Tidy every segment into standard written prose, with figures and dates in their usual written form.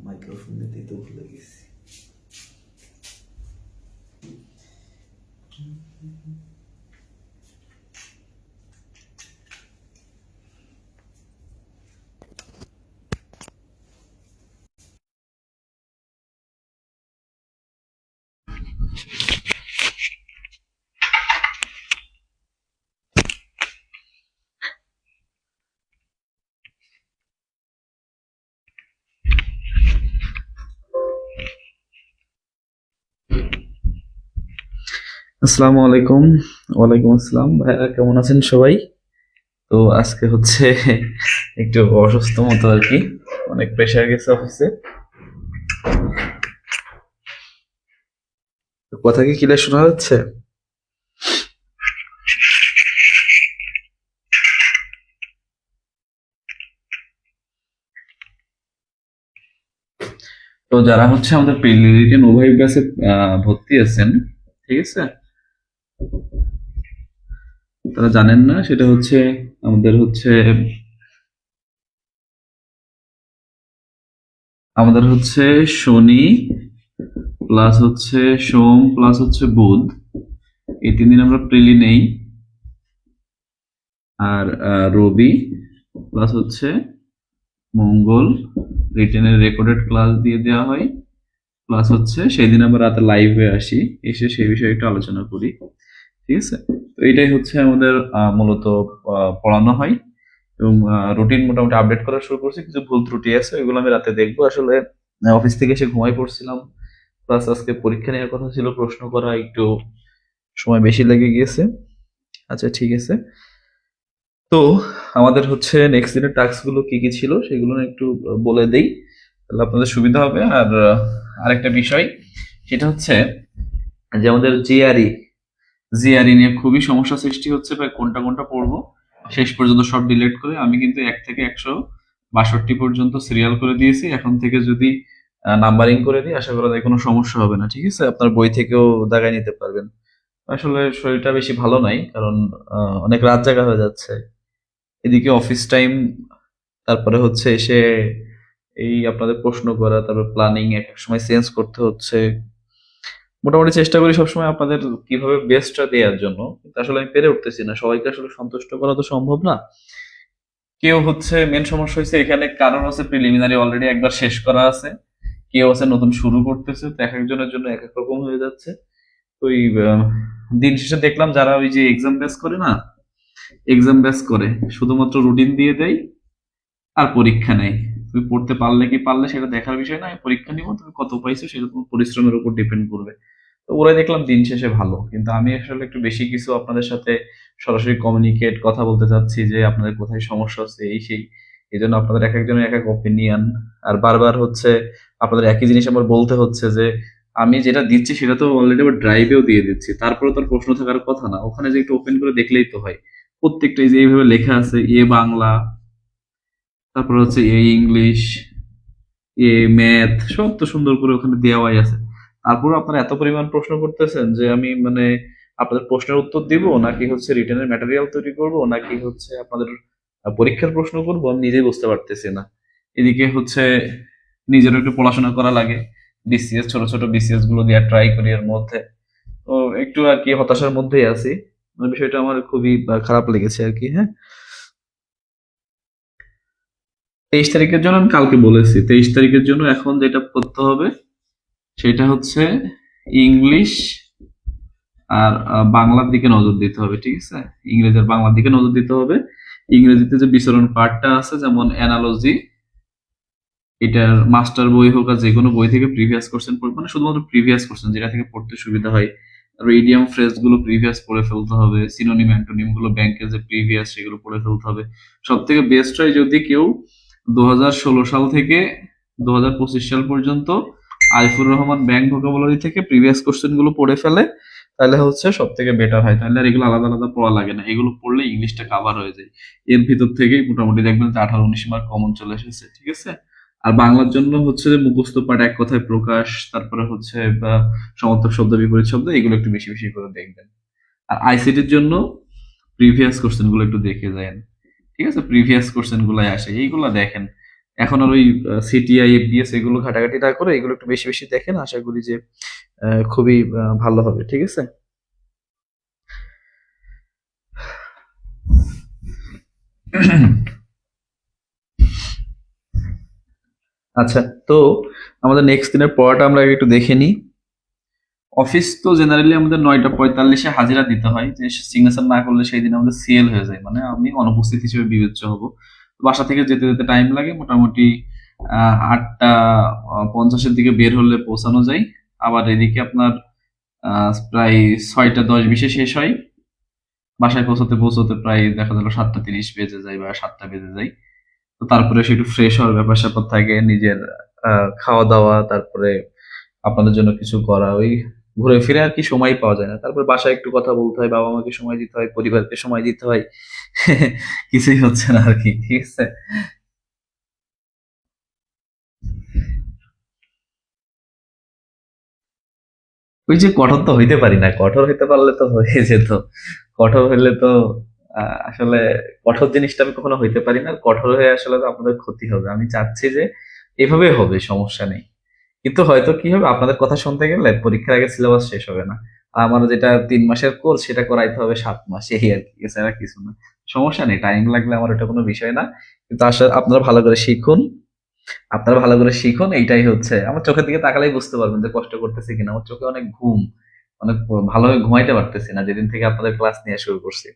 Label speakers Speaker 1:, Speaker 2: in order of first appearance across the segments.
Speaker 1: Microphone দিতেই তো ভুলে গেছি। আসসালামু আলাইকুম। ওয়ালাইকুম আসসালাম। ভাইরা কেমন আছেন সবাই? তো আজকে হচ্ছে একটু অসুস্থ মতো আর কি, অনেক প্রেশার গেছে অফিসে। কথা কি ক্লিয়ার শোনা যাচ্ছে? তো যারা হচ্ছে আমাদের প্রিলিমিনারি নোভাইভ ব্যাচে ভর্তি আছেন, ঠিক আছে, তারা জানেন না সেটা হচ্ছে আমাদের হচ্ছে শনি প্লাস হচ্ছে সোম প্লাস হচ্ছে বুধ, এই 3 দিন আমরা প্রিলি নেই। আর রবি প্লাস হচ্ছে মঙ্গল রিটেনের রেকর্ডেড ক্লাস দিয়ে দেওয়া হয়, প্লাস হচ্ছে সেই দিন আমরা রাতে লাইভে আসি, এসে সেই বিষয়ে একটু আলোচনা করি, ঠিক আছে। তো এটাই হচ্ছে আমাদের মূলত পড়ানো হয়, এবং রুটিন মোটামুটি আপডেট করা শুরু করছি। কিছু ভুল ত্রুটি আছে, ওইগুলো আমি রাতে দেখবো। আসলে অফিস থেকে এসে ঘুমাই পড়ছিলাম, প্লাস আজকে পরীক্ষা নেওয়ার কথা ছিল, প্রশ্ন করা একটু সময় বেশি লেগে গিয়েছে। আচ্ছা ঠিক আছে। তো আমাদের হচ্ছে নেক্সট দিনের টাস্ক গুলো কি কি ছিল সেগুলো একটু বলে দেই, তাহলে আপনাদের সুবিধা হবে। আর আরেকটা বিষয় সেটা হচ্ছে যে আমাদের জিআরই নিয়ে খুবই সমস্যা সৃষ্টি হচ্ছে, প্রায় কোনটা কোনটা পড়বো শেষ পর্যন্ত সব ডিলিট করে আমি কিন্তু 1 থেকে 162 পর্যন্ত সিরিয়াল করে দিয়েছি। এখন থেকে যদি নাম্বারিং করে দিই, আশা করা যায় কোনো সমস্যা হবে না, ঠিক আছে। আপনার বই থেকেও দাগায় নিতে পারবেন। আসলে শরীরটা বেশি ভালো নাই, কারণ অনেক রাত জাগা হয়ে যাচ্ছে, এদিকে অফিস টাইম, তারপরে হচ্ছে এসে এই আপনাদের প্রশ্ন করা, তারপর প্ল্যানিং এক এক সময় চেঞ্জ করতে হচ্ছে। মোটামুটি চেষ্টা করি সবসময় আপনাদের কিভাবে বেস্টটা দেওয়ার জন্য, কিন্তু আসলে আমি পেরে উঠতেছি না, সবাইকে আসলে সন্তুষ্ট করা তো সম্ভব না। কেউ হচ্ছে মেন সমস্যা হয়েছে এখানে, কারণ হচ্ছে প্রিলিমিনারি অলরেডি একবার শেষ করা আছে, কেউ আছে নতুন শুরু করতেছে, তো এক একজনের জন্য এক এক রকম হয়ে যাচ্ছে। তো এই দিন শেষে দেখলাম যারা ওই যে এক্সাম বেস করে না, এক্সাম বেস করে শুধুমাত্র রুটিন দিয়ে দেয় আর পরীক্ষা নেই। তুমি পড়তে পারলে কি পারলে সেটা দেখার বিষয় না, আমি পরীক্ষা নিব, তুমি কত পাইছো সেটা তোমার পরিশ্রমের উপর ডিপেন্ড করবে। তো ওরাই দেখলাম দিন শেষে ভালো, কিন্তু আমি আসলে একটু বেশি কিছু আপনাদের সাথে সরাসরি কমিউনিকেট কথা বলতে চাচ্ছি যে আপনাদের কোথায় সমস্যা হচ্ছে এই সেই, এই জন্য আপনাদের এক একজনের এক এক ওপিনিয়ন। আর বারবার হচ্ছে আপনাদের একই জিনিস আমার বলতে হচ্ছে যে আমি যেটা দিচ্ছি সেটা তো অলরেডি আবার ড্রাইভেও দিয়ে দিচ্ছি, তারপরে তোর প্রশ্ন থাকার কথা না, ওখানে যে একটু ওপেন করে দেখলেই তো হয়। প্রত্যেকটা এই যে এইভাবে লেখা আছে, এ বাংলা, তারপর হচ্ছে এ ইংলিশ, এ ম্যাথ, সব তো সুন্দর করে ওখানে দেওয়াই আছে। তারপরে আপনারা এত পরিমাণ প্রশ্ন করতেছেন যে আমি মানে আপনাদের প্রশ্নের উত্তর দিব, নাকি হচ্ছে রিটেনের ম্যাটেরিয়াল তৈরি করব, নাকি হচ্ছে আপনাদের পরীক্ষার প্রশ্ন করব, আমি নিজেই বুঝতে পারতেছি না। এদিকে হচ্ছে নিজেরও একটু পড়াশোনা করা লাগে, বিসিএস ছোট ছোট বিসিএস গুলো দিয়ে ট্রাই করি এর মধ্যে। তো একটু আর কি হতাশার মধ্যেই আছি, মানে বিষয়টা আমার খুবই খারাপ লেগেছে আর কি। হ্যাঁ, 23 তারিখের জন্য আমি কালকে বলেছি, 23 তারিখের জন্য এখন যেটা করতে হবে সেটা হচ্ছে ইংলিশ আর বাংলার দিকে নজর দিতে হবে, ঠিক আছে? ইংরেজি আর বাংলার দিকে নজর দিতে হবে। ইংরেজিতে যে বিচরণ পার্টটা আছে, যেমন অ্যানালজি, এটার মাস্টার বই হোক আর যে কোনো বই থেকে প্রিভিয়াস কোশ্চেন পড়বে, মানে শুধুমাত্র প্রিভিয়াস কোশ্চেন যেটা থেকে পড়তে সুবিধা হয়। আর ইডিয়াম ফ্রেজ গুলো প্রিভিয়াস পড়ে ফেলতে হবে, সিনোনিম অ্যান্টোনিম গুলো ব্যাংকের যে প্রিভিয়াস সেগুলো পড়ে ফেলতে হবে। সব থেকে বেস্ট হয় যদি কেউ 2016 সাল থেকে 2025 সাল পর্যন্ত আইফুর রহমান ব্যাংক ভোকাবুলারি থেকে প্রিভিয়াস কোশ্চেন গুলো পড়ে ফেলে, তাহলে হচ্ছে সব থেকে বেটার হয়। তাহলে আর এগুলো আলাদা আলাদা পড়া লাগে না, এগুলো পড়লে ইংলিশটা কাভার হয়ে যায়। এর ভিতর থেকেই মোটামুটি দেখবেন যে 18-19 মার্ক কমন চলে এসেছে, ঠিক আছে? আর বাংলার জন্য হচ্ছে যে মুখস্থ পাঠ, এক কথায় প্রকাশ, তারপরে হচ্ছে বা সমার্থক শব্দ, বিপরীত শব্দ, এগুলো একটু বেশি বেশি করে দেখবেন। আর আইসিটির জন্য প্রিভিয়াস কোশ্চেন গুলো একটু দেখে যান, ঠিক আছে? প্রিভিয়াস কোশ্চেন গুলাই আসে, এইগুলো দেখেন। এখন আর ওই সিটিআই, এফবিএস এগুলো ঘাটাঘাটি না করে এগুলো একটু বেশি বেশি দেখেন, আশা করি যে খুবই ভালো হবে, ঠিক আছে? আচ্ছা, তো আমাদের নেক্সট দিনের পড়াটা আমরা আগে একটু দেখে নিই। অফিস তো জেনারেলি আমাদের 9টা 45-এ হাজিরা দিতে হয়, যে সিগনেচার না করলে সেই দিন আমাদের সিএল হয়ে যায়, মানে আমি অনুপস্থিত হিসেবে বিবেচ্য হব। বাসা থেকে যেতে যেতে টাইম লাগে মোটামুটি 8টা 50-এর দিকে বের হলে পৌঁছানো যায়। আবার এদিকে আপনার প্রায় 6টা 10-20-এ শেষ হয়। বাসায় পৌঁছাতে পৌঁছাতে প্রায় দেখা গেল 7টা 30 বেজে যায় বা 7টা বেজে যায়। তো তারপরে সে একটু ফ্রেশ হওয়ার ব্যাপার স্যাপার থাকে, নিজের খাওয়া দাওয়া, তারপরে আপনাদের জন্য কিছু করা, ওই ঘুরে ফিরে আর কি সময় পাওয়া যায় না। তারপর বাসায় একটু কথা বলতে হয়, বাবা মাকে সময় দিতে হয়, পরিবারকে সময় দিতে হয়। কিছুই হচ্ছে না আর কি, ঠিক আছে? ওই যে কঠোর তো হইতে পারি না, কঠোর হইতে পারলে তো হয়ে যেত। কঠোর হইলে তো আসলে কঠোর জিনিসটা আমি কখনো হইতে পারি না। কঠোর হয়ে আসলে তো আপনাদের ক্ষতি হবে। আমি চাচ্ছি যে এভাবে হবে, সমস্যা নেই। কিন্তু হয়তো কি হবে, আপনাদের কথা শুনতে গেলে পরীক্ষার আগে সিলেবাস শেষ হবে না। আমার যেটা 3 মাসের কোর্স সেটা করাইতে হবে 7 মাস, এই আর কি, এছাড়া কিছু না। সমস্যা নেই, টাইম লাগলে আমার এটা কোনো বিষয় না। কিন্তু আসলে আপনারা ভালো করে শিখুন, আপনারা ভালো করে শিখুন, এইটাই হচ্ছে। আমার চোখের দিকে তাকালেই বুঝতে পারবেন যে কষ্ট করতেছি কিনা। আমার চোখে অনেক ঘুম, অনেক ভালোভাবে ঘুমাইতে পারতেছি না যেদিন থেকে আপনাদের ক্লাস নিয়ে শুরু করছি।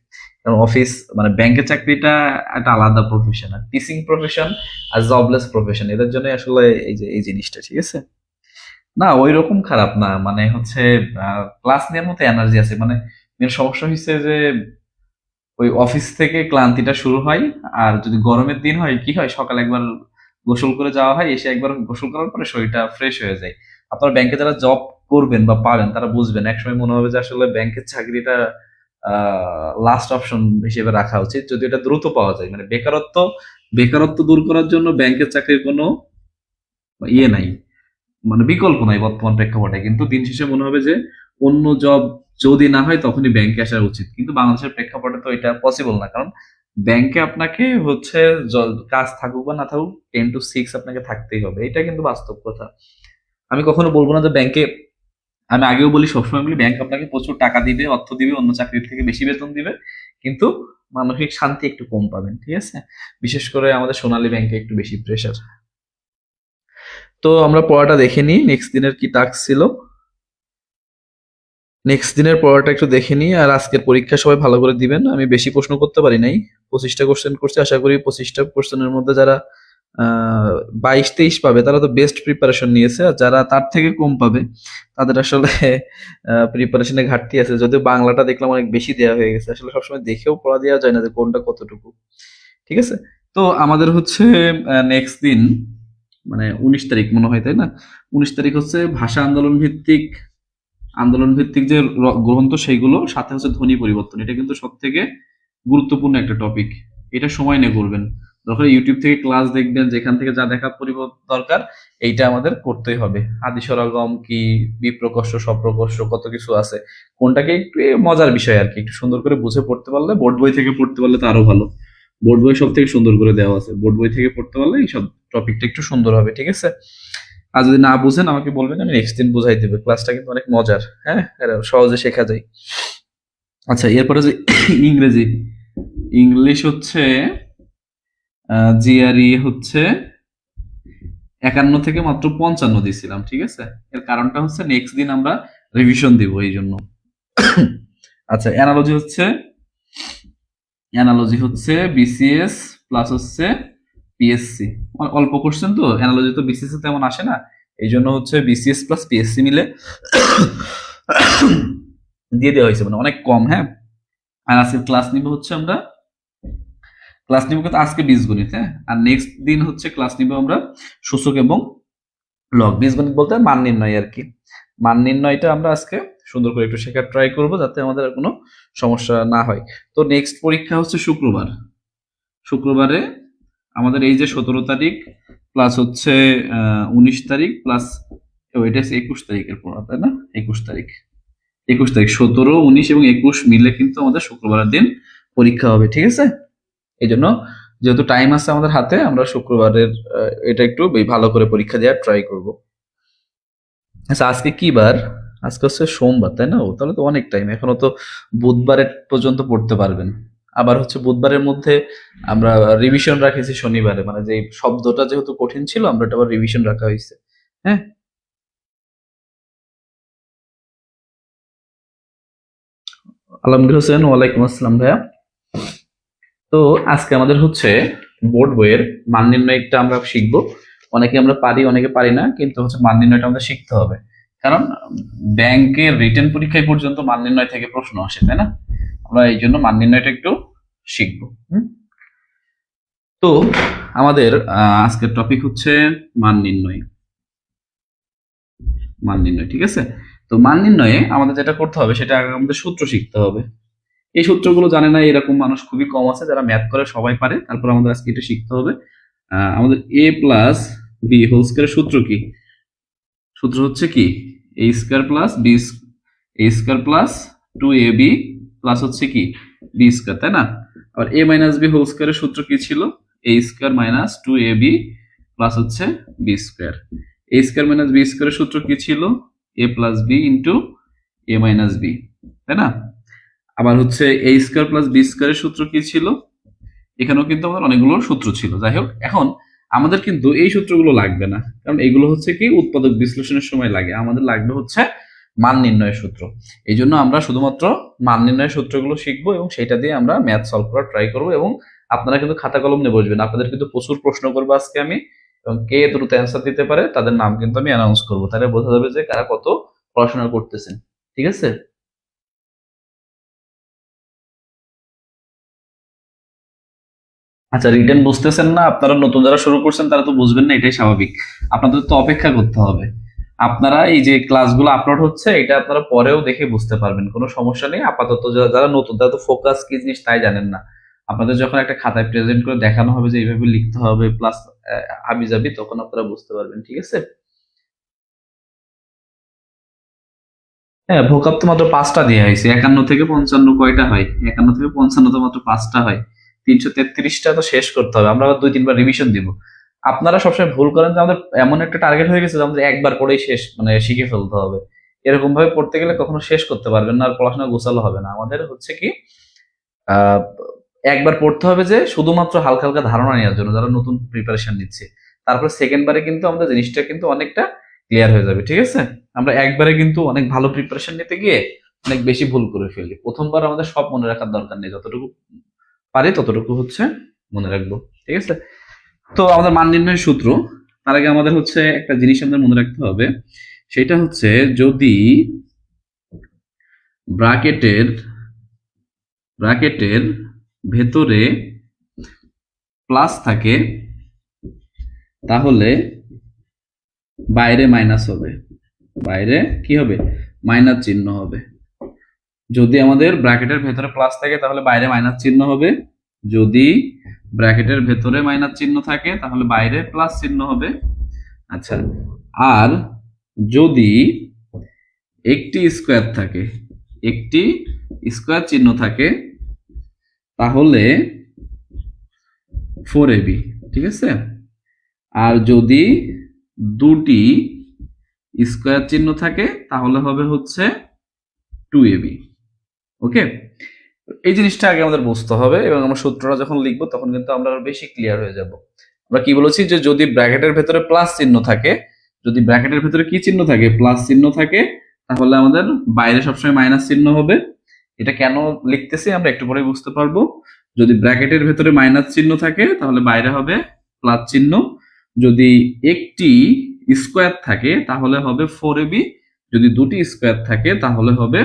Speaker 1: কারণ অফিস মানে ব্যাংকের চাকরিটা একটা আলাদা প্রফেশন, আর টিচিং প্রফেশন আর জবলেস প্রফেশন, এদের জন্য আসলে এই যে এই জিনিসটা, ঠিক আছে? না ওই রকম খারাপ না, মানে হচ্ছে ক্লাস নেওয়ার মতো এনার্জি আছে। মানে মেন সমস্যা হচ্ছে যে ওই অফিস থেকে ক্লান্তিটা শুরু হয়। আর যদি গরমের দিন হয় কি হয়, সকালে একবার গোসল করে যাওয়া হয়, এসে একবার গোসল করার পরে শরীরটা ফ্রেশ হয়ে যায়। আপনার ব্যাংকে যারা জব করবেন বা পাবেন তারা বুঝবেন, একসময় মনে হবে যে আসলে ব্যাংকের চাকরিটা লাস্ট অপশন হিসেবে রাখা উচিত, যদি এটা দ্রুত পাওয়া যায়। মানে বেকারত্ব, বেকারত্ব দূর করার জন্য ব্যাংকের চাকরির কোনো ইয়ে নাই, মানে বিকল্প নাই বর্তমান প্রেক্ষাপটে। কিন্তু দিন শেষে মনে হবে যে অন্য জব যদি না হয় তখনই ব্যাংকে আসা উচিত, কিন্তু বাংলাদেশের প্রেক্ষাপটে তো এটা পসিবল না। কারণ ব্যাংকে আপনাকে হচ্ছে কাজ থাকুক বা না থাকুক 10 to 6 আপনাকে থাকতেই হবে, এটা কিন্তু বাস্তব কথা। আমি কখনো বলবো না যে ব্যাংকে, আমি আগেও বলি, সবসময় বলি ব্যাংক আপনাকে প্রচুর টাকা দিবে, অর্থ দিবে, অন্য চাকরির থেকে বেশি বেতন দিবে, কিন্তু মানসিক শান্তি একটু কম পাবেন, ঠিক আছে? বিশেষ করে আমাদের সোনালী ব্যাংকে একটু বেশি প্রেশার। তো আমরা পড়াটা দেখে নিই, নেক্সট দিনের কি টাস্ক ছিল। নেক্সট দিনের পড়াটা একটু দেখে নিই। আর আজকের পরীক্ষা সবাই ভালো করে দিবেন। আমি বেশি প্রশ্ন করতে পারি নাই, 25টা কোশ্চেন করছি। আশা করি 25টা কোশ্চেনের মধ্যে যারা 22-23 পাবে তারা তো বেস্ট প্রিপারেশন নিয়েছে, আর যারা তার থেকে কম পাবে তাদের আসলে প্রিপারেশনে ঘাটতি আছে। যদিও বাংলাটা দেখলাম অনেক বেশি দেওয়া হয়ে গেছে, আসলে সবসময় দেখেও পড়া দেওয়া যায় না যে কোনটা কতটুকু, ঠিক আছে? তো আমাদের হচ্ছে নেক্সট দিন মানে 19 তারিখ মনে হয়, তাই না? 19 তারিখ হচ্ছে ভাষা আন্দোলন ভিত্তিক, আন্দোলন ভিত্তিক যে গ্রন্থ সেইগুলো, সাথে হচ্ছে ধ্বনি পরিবর্তন। এটা কিন্তু সব থেকে গুরুত্বপূর্ণ একটা টপিক। এটা সময় নিয়ে করবেন, দরকার ইউটিউব থেকে ক্লাস দেখবেন, যেখান থেকে যা দেখা দরকার এইটা আমাদের করতেই হবে। আদি সরগম কি, বিপ্রকর্ষ, সপ্রকর্ষ, কত কিছু আছে। কোনটাকে একটু মজার বিষয় আর কি, একটু সুন্দর করে বুঝে পড়তে পারলে, বোর্ড বই থেকে পড়তে পারলে তো আরো ভালো। বোর্ড বই সব থেকে সুন্দর করে দেওয়া আছে, বোর্ড বই থেকে পড়তে পারলে এই সব টপিকটা একটু সুন্দর হবে, ঠিক আছে? আর যদি না বুঝেন আমাকে বলবেন, আমি নেক্সট দিন বুঝাই দেবো। ক্লাসটা কিন্তু অনেক মজার, হ্যাঁ, এটা সহজে শেখা যায়। আচ্ছা, এরপরে যে ইংরেজি, ইংলিশ হচ্ছে জিআরই হচ্ছে 51 থেকে মাত্র 55 দিছিলাম, ঠিক আছে। এর কারণটা হচ্ছে নেক্সট দিন আমরা রিভিশন দিব এই জন্য। আচ্ছা, অ্যানালজি হচ্ছে বিসিএস প্লাস হচ্ছে পিএসসি। অল্প কোশ্চেন তো, অ্যানালজি তো বিসিএস তেমন আসে না, এই জন্য হচ্ছে বিসিএস প্লাস পিএসসি মিলে দিয়ে দেওয়া হয়েছে, মানে অনেক কম। হ্যাঁ, আর আজকে ক্লাস নিব হচ্ছে আমরা কিন্তু আজকে বীজগণিত। হ্যাঁ, আর নেক্সট দিন হচ্ছে ক্লাস নিব আমরা সূচক এবং লগ। বীজগণিত বলতে মান নির্ণয় আর কি। মান নির্ণয়টা আমরা আজকে সুন্দর করে একটু শেখার ট্রাই করব, যাতে আমাদের আর কোনো সমস্যা না হয়। তো নেক্সট পরীক্ষা হচ্ছে শুক্রবারে আমাদের এই যে 17 তারিখ প্লাস হচ্ছে 19 তারিখ প্লাস এটা হচ্ছে 21 তারিখের পর, তাই না? 21 তারিখ 17, 19 এবং 21 মিলে কিন্তু আমাদের শুক্রবারের দিন পরীক্ষা হবে, ঠিক আছে। এই জন্য যেহেতু টাইম আছে আমাদের হাতে, আমরা শুক্রবারের এটা একটু ভালো করে পরীক্ষা দেওয়ার ট্রাই করব। আচ্ছা, আজকে কি বার? আজকে হচ্ছে সোমবার, তাই না? ও তাহলে তো অনেক টাইম, এখনো তো বুধবারের পর্যন্ত পড়তে পারবেন। আবার হচ্ছে বুধবারের মধ্যে আমরা রিভিশন রাখেছি শনিবারে, মানে যে শব্দটা যেহেতু কঠিন ছিল, আমরা এটা আবার রিভিশন রাখা হয়েছে। হ্যাঁ, আলমগীর হোসেন, ওয়ালাইকুম আসসালাম ভাইয়া। তো আজকে আমাদের হচ্ছে বোর্ড বইয়ের মান নির্ণয়টা আমরা শিখবো। অনেকে আমরা পারি, অনেকে পারি না, কিন্তু হচ্ছে মান নির্ণয়টা আমাদের শিখতে হবে, কারণ ব্যাংকের রিটেন পরীক্ষায় পর্যন্ত মান নির্ণয় থেকে প্রশ্ন আসে, তাই না? আমরা এই জন্য মান নির্ণয়টা একটু শিখবো। তো আমাদের আজকের টপিক হচ্ছে মান নির্ণয়। ঠিক আছে। তো মান নির্ণয়ে আমাদের যেটা করতে হবে, সেটা আগে আমাদের সূত্র শিখতে হবে। এই সূত্রগুলো জানে না এরকম মানুষ খুবই কম আছে, যারা ম্যাথ করে সবাই পারে। তারপর আমাদের আজকে এটা শিখতে হবে। আমাদের a প্লাস বি হোল স্কয়ারের সূত্র কি? সূত্র হচ্ছে কি? a square plus B, a square plus 2ab plus হচ্ছে কি বি স্কয়ার, তাই না? আবার a মাইনাস বি হোল স্কয়ারের সূত্র কি ছিল? a square minus 2ab plus হচ্ছে B square. a square minus B স্কয়ারের সূত্র কি ছিল? a plus B into a minus B, তাই না? আবার হচ্ছে a স্কয়ার প্লাস বি স্কয়ারের সূত্র কি ছিল? এখানেও কিন্তু আমাদের অনেকগুলো সূত্র ছিল। যাই হোক, এখন আমাদের কিন্তু এই সূত্রগুলো লাগবে না, কারণ এগুলো হচ্ছে কি উৎপাদক বিশ্লেষণের সময় লাগে। আমাদের লাগবে হচ্ছে মান নির্ণয়ের সূত্র। এই জন্য আমরা শুধুমাত্র মান নির্ণয়ের সূত্রগুলো শিখবো এবং সেটা দিয়ে আমরা ম্যাথ সলভ করার ট্রাই করবো। এবং আপনারা কিন্তু খাতা কলম নিয়ে বসবেন, আপনাদের কিন্তু প্রচুর প্রশ্ন করবো আজকে আমি, এবং কে দ্রুত অ্যান্সার দিতে পারে তাদের নাম কিন্তু আমি অ্যানাউন্স করবো, তাহলে বোঝা যাবে যে কারা কত পড়াশোনা করতেছেন, ঠিক আছে। আচ্ছা, রিটেন বুঝতেছেন না আপনারা? নতুন যারা শুরু করছেন তারা তো বুঝবেন না, এটাই স্বাভাবিক। আপনাদের তো অপেক্ষা করতে হবে। আপনারা এই যে ক্লাসগুলো আপলোড হচ্ছে, এটা আপনারা পরেও দেখে বুঝতে পারবেন, কোনো সমস্যা নেই। আপাতত যারা নতুন, তারা তো ফোকাস কি জিনিস তাই জানেন না। আপনাদের যখন একটা খাতায় প্রেজেন্ট করে দেখানো হবে যে এইভাবে লিখতে হবে প্লাস হাবি যাবি, তখন আপনারা বুঝতে পারবেন, ঠিক আছে। হ্যাঁ, ভোকাব তো মাত্র 5টা দেওয়া হয়েছে। 51 থেকে 55 কয়টা হয়? 51 থেকে 55 তো মাত্র 5টা হয়। 333টা তো শেষ করতে হবে। আমরা আবার 2-3 বার রিভিশন দিব। আপনারা সবসময় ভুল করেন যে আমাদের এমন একটা টার্গেট হয়ে গেছে যে আমাদের একবার পড়েই শেষ, মানে শিখে ফেলতে হবে। এরকম ভাবে পড়তে গেলে কখনো শেষ করতে পারবেন না, আর পড়াশোনা গোছালো হবে না। আমাদের হচ্ছে কি আহ একবার পড়তে হবে যে শুধুমাত্র হালকা হালকা ধারণা নেওয়ার জন্য, যারা নতুন প্রিপারেশন নিচ্ছে। তারপর সেকেন্ড বারে কিন্তু আমাদের জিনিসটা কিন্তু অনেকটা ক্লিয়ার হয়ে যাবে, ঠিক আছে। আমরা একবারে কিন্তু অনেক ভালো প্রিপারেশন নিতে গিয়ে অনেক বেশি ভুল করে ফেলি। প্রথমবার আমাদের সব মনে রাখার দরকার নেই, যতটুকু পারি ততটুকু হচ্ছে মনে রাখবো, ঠিক আছে। তো আমাদের মান নির্ণয়ের সূত্র, তার আগে আমাদের হচ্ছে একটা জিনিস আমাদের মনে রাখতে হবে। সেটা হচ্ছে যদি ব্র্যাকেটের ব্র্যাকেটের ভেতরে প্লাস থাকে, তাহলে বাইরে মাইনাস হবে। বাইরে কি হবে? মাইনাস চিহ্ন হবে। যদি আমাদের ব্র্যাকেটের ভেতরে প্লাস থাকে তাহলে বাইরে মাইনাস চিহ্ন হবে। যদি ব্র্যাকেটের ভেতরে মাইনাস চিহ্ন থাকে তাহলে বাইরে প্লাস চিহ্ন হবে। আচ্ছা, আর যদি একটি স্কোয়ার থাকে, একটি স্কোয়ার চিহ্ন থাকে, তাহলে 4ab, ঠিক আছে। আর যদি দুটি স্কোয়ার চিহ্ন থাকে তাহলে হবে হচ্ছে 2ab। ওকে, এই জিনিসটা আগে আমাদের বুঝতে হবে, এবং আমরা সূত্রটা যখন লিখবো তখন কিন্তু আমরা আরো বেশি ক্লিয়ার হয়ে যাব। আমরা কি বলেছি যে যদি ব্র্যাকেটের ভেতরে প্লাস চিহ্ন থাকে, যদি ব্র্যাকেটের ভেতরে কি চিহ্ন থাকে, প্লাস চিহ্ন থাকে, তাহলে আমাদের বাইরে সবসময় মাইনাস চিহ্ন হবে। এটা কেন লিখতেছি আমরা একটু পরে বুঝতে পারবো। যদি ব্র্যাকেটের ভেতরে মাইনাস চিহ্ন থাকে তাহলে বাইরে হবে প্লাস চিহ্ন। যদি একটি স্কোয়ার থাকে তাহলে হবে 4ab, যদি দুটি স্কোয়ার থাকে তাহলে হবে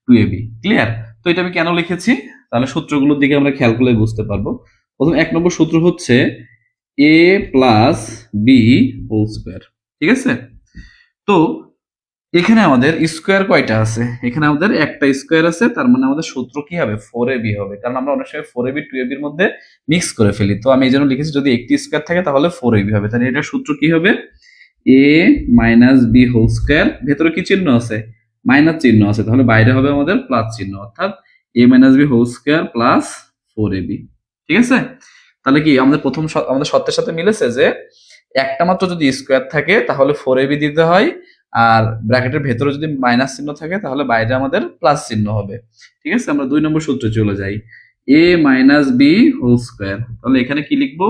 Speaker 1: 2ab। ক্লিয়ার? তো এটা আমি কেন লিখেছি, তাহলে সূত্রগুলোর দিকে আমরা খেয়াল করলে বুঝতে পারবো। প্রথম 1 নম্বর সূত্র হচ্ছে a plus B whole square. ঠিক আছে? তো এখানে আমাদের স্কোয়ার কয়টা আছে? এখানে আমাদের একটা স্কোয়ার আছে, তার মানে আমাদের সূত্র কি হবে? 4ab হবে, কারণ আমরা অনেক সময় 4ab 2ab এর মধ্যে মিক্স করে ফেলি। তো আমি এই জন্য লিখেছি যদি একটি স্কোয়ার থাকে তাহলে 4ab হবে। তাহলে এটার সূত্র কি হবে? a minus B whole square, ভেতরে কি চিহ্ন আছে? মাইনাস চিহ্ন আছে, তাহলে বাইরে হবে আমাদের প্লাস চিহ্ন, অর্থাৎ a minus B whole square plus 4ab। ঠিক আছে? তাহলে কি আমাদের প্রথম আমাদের সত্যের সাথে মিলেছে যে একটা মাত্র যদি স্কোয়ার থাকে তাহলে 4ab দিতে হয়, আর ব্র্যাকেটের ভেতরে যদি মাইনাস চিহ্ন থাকে তাহলে বাইরে আমাদের প্লাস চিহ্ন হবে। ঠিক আছে? আমরা 2 নম্বর সূত্রে চলে যাই, a minus B whole square. তাহলে এখানে কি লিখবো?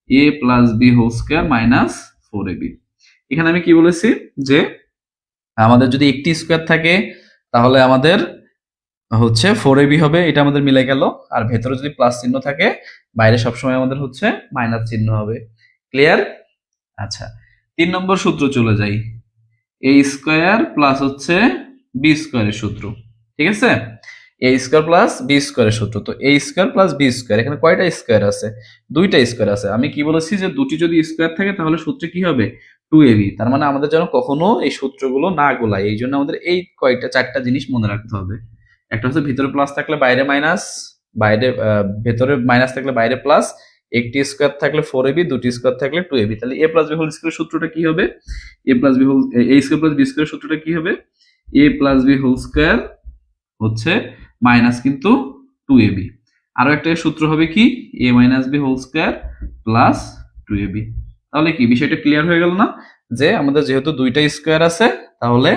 Speaker 1: a plus B whole square minus 4ab। এখানে আমি কি বলেছি যে আমাদের যদি একটি স্কোয়ার থাকে তাহলে আমাদের হচ্ছে 4ab হবে, এটা আমাদের মিলে গেল। আর ভেতরে যদি প্লাস চিহ্ন থাকে বাইরে সবসময় আমাদের হচ্ছে মাইনাস চিহ্ন হবে। ক্লিয়ার? আচ্ছা, 3 নম্বর সূত্র চলে যাই, এ স্কোয়ার প্লাস হচ্ছে বি স্কোয়ারের সূত্র। ঠিক আছে? এ স্কোয়ার প্লাস বি স্কোয়ারের সূত্র। তো এ স্কোয়ার প্লাস বি স্কোয়ার, এখানে কয়টা স্কোয়ার আছে? দুইটা স্কোয়ার আছে। আমি কি বলেছি যে দুটি যদি স্কোয়ার থাকে তাহলে সূত্রে কি হবে? 2ab। তার মানে আমাদের যেন কখনো এই সূত্রগুলো না গোলায়, এই জন্য আমাদের এই কয়টা 4টা জিনিস মনে রাখতে হবে। একটা হচ্ছে ভিতরে প্লাস থাকলে বাইরে মাইনাস, বাইরে ভেতরে মাইনাস থাকলে বাইরে প্লাস, একটি স্কোয়ার থাকলে 4ab, দুটি স্কোয়ার থাকলে 2ab। তাহলে a plus B whole square সূত্রটা কি হবে? A plus B whole A square plus B square সূত্রটা কি হবে? A plus B whole square হচ্ছে মাইনাস কিন্তু 2ab। আরো একটা সূত্র হবে কি? A minus B whole square plus 2ab। তাহলে কি বিষয়টা ক্লিয়ার হয়ে গেল না? যে আমাদের যেহেতু দুইটা স্কোয়ার আছে তাহলে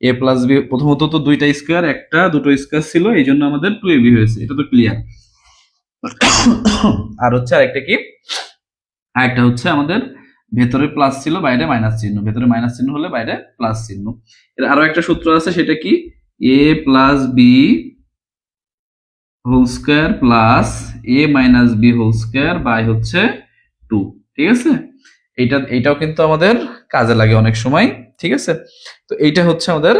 Speaker 1: এ প্লাস বি, প্রথমত তো দুইটা স্কোয়ার, একটা দুটো স্কোয়ার ছিল, এই জন্য আমাদের 2ab হয়েছে, এটা তো ক্লিয়ার। আর হচ্ছে আরেকটা কি, আরেকটা হচ্ছে আমাদের ভেতরে প্লাস ছিল বাইরে মাইনাস চিহ্ন, ভেতরে মাইনাস চিহ্ন হলে বাইরে প্লাস চিহ্ন। এর আরো একটা সূত্র আছে, সেটা কি? এ plus B whole square plus A minus B whole square by হচ্ছে 2। ঠিক আছে? এইটাও কিন্তু আমাদের কাজে লাগে অনেক সময়। ঠিক আছে? তো এইটা হচ্ছে আমাদের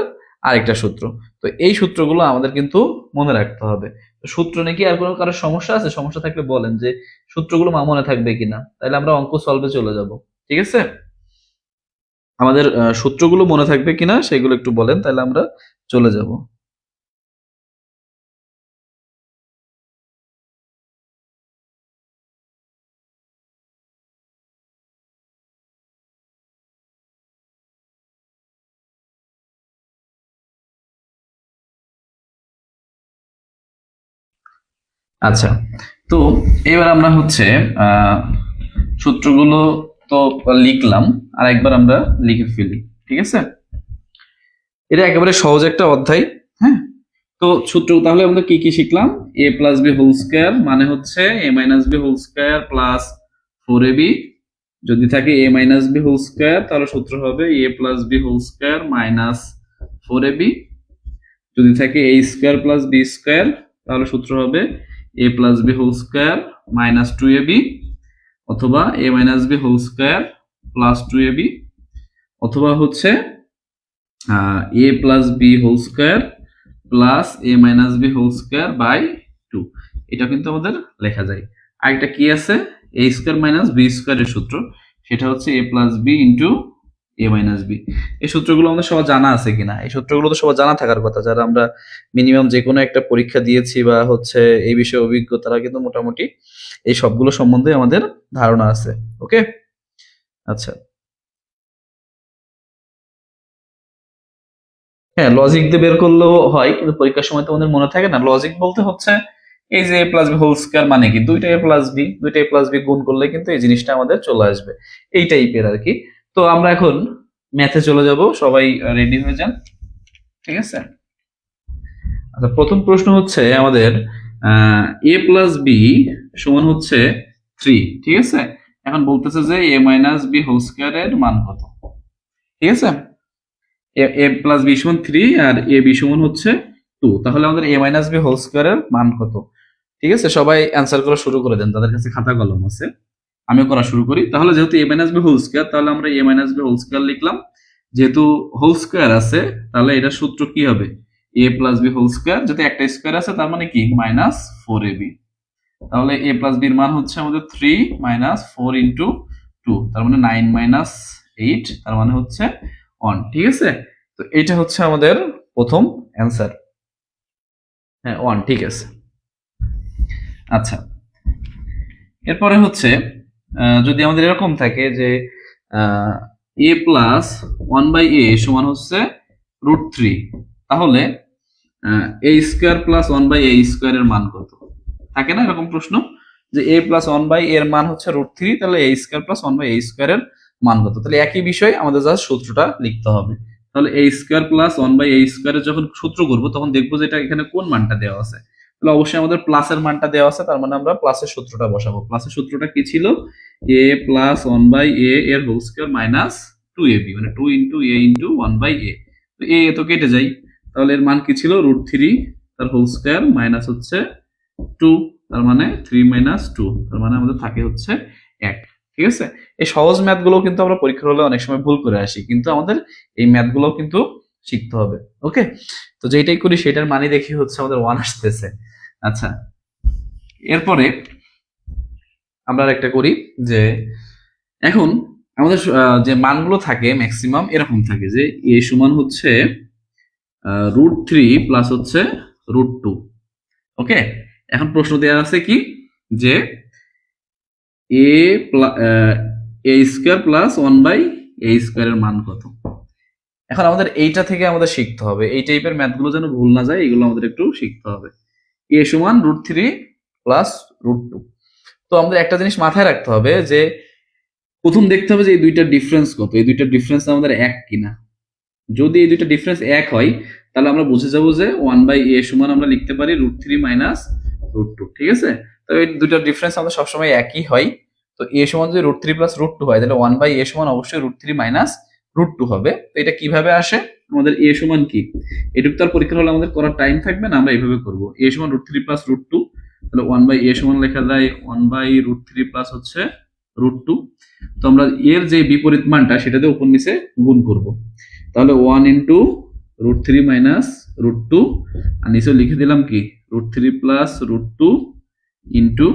Speaker 1: আরেকটা সূত্র। তো এই সূত্রগুলো আমাদের কিন্তু মনে রাখতে হবে। তো সূত্র নাকি আর কোনো কারো সমস্যা আছে? সমস্যা থাকলে বলেন যে সূত্রগুলো মনে থাকবে কিনা, তাহলে আমরা অঙ্ক সলভে চলে যাব। ঠিক আছে? আমাদের সূত্রগুলো মনে থাকবে কিনা সেগুলো একটু বলেন, তাহলে আমরা চলে যাব। আচ্ছা, তো এবার আমরা হচ্ছে আহ সূত্রগুলো তো লিখলাম, আর একবার আমরা লিখে ফেলি। ঠিক আছে? এটা একেবারে সহজ একটা অধ্যায়। হ্যাঁ, তো সূত্র তাহলে আমরা কি কি শিখলাম? A plus B whole square মানে হচ্ছে A minus B whole square plus 4ab। যদি থাকে A minus B whole square তাহলে সূত্র হবে A plus B whole square minus 4ab। যদি থাকে A square plus B square তাহলে সূত্র হবে A plus B whole square minus 2ab, অথবা A minus B whole square plus 2ab, অথবা হচ্ছে এ plus B whole square plus A minus B whole square by 2। এটা কিন্তু আমাদের লেখা যায়। আরেকটা কি আছে? এ স্কোয়ার মাইনাস বি স্কোয়ারের সূত্র, সেটা হচ্ছে এ প্লাস বি ইন্টু এ মাইনাস বি। এই সূত্রগুলো আমাদের সবার জানা আছে কিনা? এই সূত্রগুলো তো সবার জানা থাকার কথা, যারা আমরা মিনিমাম যে কোনো একটা পরীক্ষা দিয়েছি বা হচ্ছে এই বিষয়ে অভিজ্ঞ, তারা কিন্তু মোটামুটি এই সবগুলো সম্বন্ধে আমাদের ধারণা আছে। ওকে? আচ্ছা, হ্যাঁ, লজিক দিয়ে বের করলেও হয়, কিন্তু পরীক্ষার সময় তো আমাদের মনে থাকে না। লজিক বলতে হচ্ছে এই যে এ প্লাস বি হোল স্কোয়ার মানে কি? দুইটা এ প্লাস বি গুণ করলে কিন্তু এই জিনিসটা আমাদের চলে আসবে, এই টাইপের আর কি। তো আমরা এখন ম্যাথে চলে যাব, সবাই রেডি হয়ে যান। ঠিক আছে? আচ্ছা, প্রথম প্রশ্ন হচ্ছে আমাদের এ প্লাস বি সমান হচ্ছে 3, ঠিক আছে। এখন বলতেছে যে এ মাইনাস বি হোল স্কয়ারের মান কত, ঠিক আছে। এ প্লাস বি সমান 3 আর এ বি সমান হচ্ছে 2, তাহলে আমাদের এ মাইনাস বি হোল স্কয়ারের মান কত, ঠিক আছে। সবাই অ্যান্সার করা শুরু করে দেন, তাদের কাছে খাতা কলম আছে, আমিও করা শুরু করি। তাহলে যেহেতু এ মাইনাস বি হোল স্কয়ার, তাহলে আমরা এ মাইনাস বি হোল স্কয়ার লিখলাম। যেহেতু হোল স্কয়ার আছে, তাহলে এটা সূত্র কি হবে, A plus B whole square, যদি একটা স্কয়ার আছে তার মানে কি মাইনাস 4ab। তাহলে এ প্লাস বির মান হচ্ছে আমাদের 3 মাইনাস 4 ইন্টু 2, তার মানে 9 মাইনাস 8, তার মানে হচ্ছে 1, ঠিক আছে। তো এটা হচ্ছে আমাদের প্রথম অ্যান্সার, হ্যাঁ 1, ঠিক আছে। আচ্ছা, এরপরে হচ্ছে যদি আমাদের এরকম থাকে যে এ প্লাস 1/a সমান হচ্ছে √3, তাহলে এ স্কোয়ার প্লাস 1/a স্কোয়ারের মান কত, থাকে না এরকম প্রশ্ন, যে a প্লাস 1/a এর মান হচ্ছে √3, তাহলে a স্কোয়ার প্লাস 1/a স্কোয়ারের মান কত। তাহলে একই বিষয় আমাদের জাস্ট সূত্রটা লিখতে হবে। তাহলে a স্কোয়ার প্লাস 1/a স্কোয়ারের যখন সূত্র করবো, তখন দেখবো যে এটা এখানে কোন মানটা দেওয়া আছে। তাহলে অবশ্যই আমাদের প্লাসের মানটা দেওয়া আছে, তার মানে আমরা প্লাসের সূত্রটা বসাবো। প্লাসের সূত্রটা কি ছিল, a প্লাস 1/a এর হোল স্কোয়ার মাইনাস 2ab, মানে 2 ইন্টু a ইন্টু 1/a। তো a তো কেটে যায়, তাহলে এর মান কি ছিল √3, তার হোল স্কোয়ার মাইনাস হচ্ছে 2, তার মানে 3 মাইনাস 2, তার মানে আমাদের থাকে হচ্ছে 1, ঠিক আছে। এই সহজ ম্যাথ গুলো কিন্তু আমরা পরীক্ষার হলে অনেক সময় ভুল করে আসি, কিন্তু আমাদের এই ম্যাথ গুলো কিন্তু শিখতে হবে। ওকে, তো যেটাই করি সেটার মানে দেখি হচ্ছে আমাদের 1 আসতেছে। আচ্ছা, এরপরে আমরা একটা করি যে এখন আমাদের যে মানগুলো থাকে ম্যাক্সিমাম এরকম থাকে যে এ সমান হচ্ছে √3 প্লাস হচ্ছে √2। ওকে, এখন প্রশ্ন দেওয়া আছে কি, যে এ স্কোয়ার প্লাস 1/a স্কোয়ারের মান কত। এখন আমাদের এইটা থেকে আমাদের শিখতে হবে, এই টাইপের ম্যাথগুলো যেন ভুল না যায়, এগুলো আমাদের একটু শিখতে হবে। এ সমান √3 প্লাস √2। তো আমাদের একটা জিনিস মাথায় রাখতে হবে যে প্রথম দেখতে হবে যে এই দুইটার ডিফারেন্স কত, এই দুইটার ডিফারেন্স আমাদের এক কিনা। যদি এই দুইটা ডিফারেন্স এক হয়, তাহলে আমরা বুঝে যাবো যে 1/a সমান আমরা লিখতে পারি √3 মাইনাস √2, ঠিক আছে। তো এই দুইটার ডিফারেন্স আমাদের সবসময় একই হয়। তো a সমান যদি √3 প্লাস √2 হয়, তাহলে 1/a সমান অবশ্যই √3 মাইনাস √2 হবে। তো এটা কিভাবে আসে, আমাদের a সমান কি, এটুকু তার পরীক্ষা হলে আমাদের করার টাইম থাকবে না, আমরা এইভাবে করবো। a সমান √3 প্লাস √2, তাহলে 1/a সমান লেখা যায় 1/√3 প্লাস হচ্ছে √2। তো আমরা এর যে বিপরীত মানটা সেটাতে উপর নিচে গুণ করব। তাহলে 1 ইন্টু √3 মাইনাস √2, আর নিচে লিখে দিলাম কি √3 প্লাস √2 ইন্টু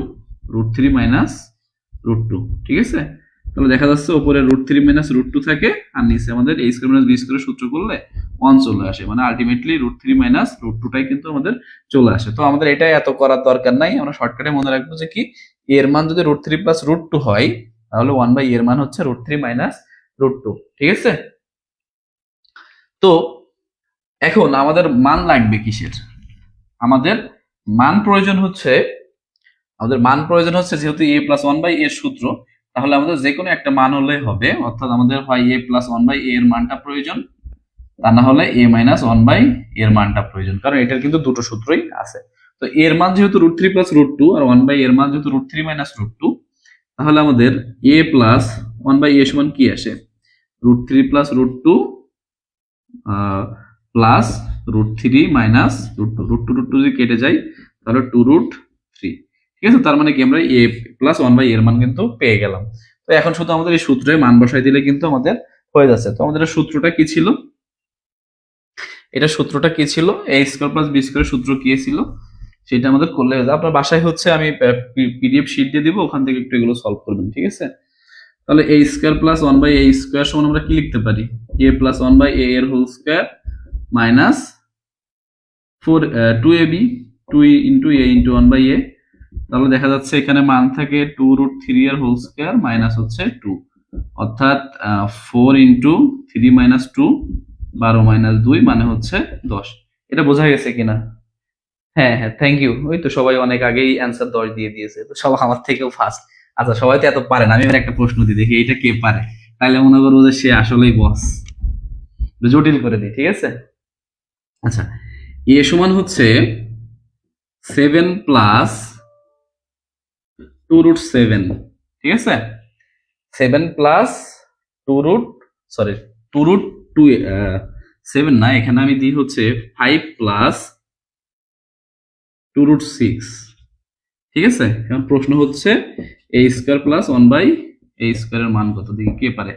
Speaker 1: √3 মাইনাস √2, ঠিক আছে। তাহলে দেখা যাচ্ছে উপরে √3 মাইনাস √2 থাকে, আর নিচে আমাদের a স্কয়ার মাইনাস b স্কয়ারের সূত্র করলে 1 চলে আসে, মানে আলটিমেটলি √3 মাইনাস √2টাই কিন্তু আমাদের চলে আসে। তো আমাদের এটা এত করার দরকার নাই, আমরা শর্টকাটে মনে রাখবো যে কি, এর মান যদি √3 প্লাস √2 হয়, তাহলে 1/a এর মান হচ্ছে √3 মাইনাস √2, ঠিক আছে। তো এখন আমাদের মান লাগবে কিসের, আমাদের মান প্রয়োজন হচ্ছে, যেহেতু a প্লাস 1/a এর সূত্র, তাহলে আমাদের যে কোনো একটা মান হলে হবে, অর্থাৎ আমাদের হয় a প্লাস 1/a এর মানটা প্রয়োজন, তা না হলে a মাইনাস 1/a এর মানটা প্রয়োজন, কারণ এটার কিন্তু দুটো সূত্রই আছে। তো এর মান যেহেতু √3 প্লাস √2 আর 1/a এর মান যেহেতু √3 মাইনাস √2, তাহলে আমাদের a প্লাস 1/a সমান কি আসে, √3 প্লাস √2 প্লাস √3 মাইনাস √2, √2 যদি কেটে যায় তাহলে 2√3, ঠিক আছে। তার মানে কি আমরা a প্লাস 1/a এর মান কিন্তু পেয়ে গেলাম। তো এখন শুধু আমাদের এই সূত্রে মান বসাই দিলে কিন্তু আমাদের হয়ে যাচ্ছে। তো আমাদের সূত্রটা কি ছিল, এটা সূত্রটা কি ছিল, a স্কয়ার প্লাস b স্কয়ারের সূত্র কি ছিল সেটা আমাদের করলে হয়ে যাবে। আপনার বাসায় হচ্ছে আমি পিডিএফ শিট দিয়ে দিব, ওখান থেকে একটু এগুলো সলভ করবেন, ঠিক আছে। তাহলে a square plus 1/a square সমান আমরা কি লিখতে পারি, a প্লাস 1/a এর whole square minus 2ab, 2 into a into 1/a। তাহলে দেখা যাচ্ছে এখানে মান থাকে 2√3 এর হোল স্কয়ার মাইনাস হচ্ছে 2, অর্থাৎ 4 ইন্টু 3 মাইনাস 2, 12 মাইনাস 2 মানে হচ্ছে 10। এটা বোঝা গেছে কিনা? হ্যাঁ হ্যাঁ, থ্যাংক ইউ। ওই তো সবাই অনেক আগেই অ্যান্সার 10 দিয়ে দিয়েছে, তো সব আমার থেকেও ফাস্ট। আচ্ছা, সবাই তো এত পারে না, আমি এবার একটা প্রশ্ন দিই, দেখি এটা কে পারে, তাহলে মনে করবো যে সে আসলেই বস। জটিল করে দিই, ঠিক আছে। আচ্ছা, এ সমান হচ্ছে 7 প্লাস 2√7, ঠিক আছে? 7 প্লাস 2 7 না, এখানে আমি দিই হচ্ছে 5 প্লাস 2√6, ঠিক আছে? এখন প্রশ্ন হচ্ছে a স্কয়ার প্লাস 1/a স্কয়ারের মান কত, দেখি কে পারে।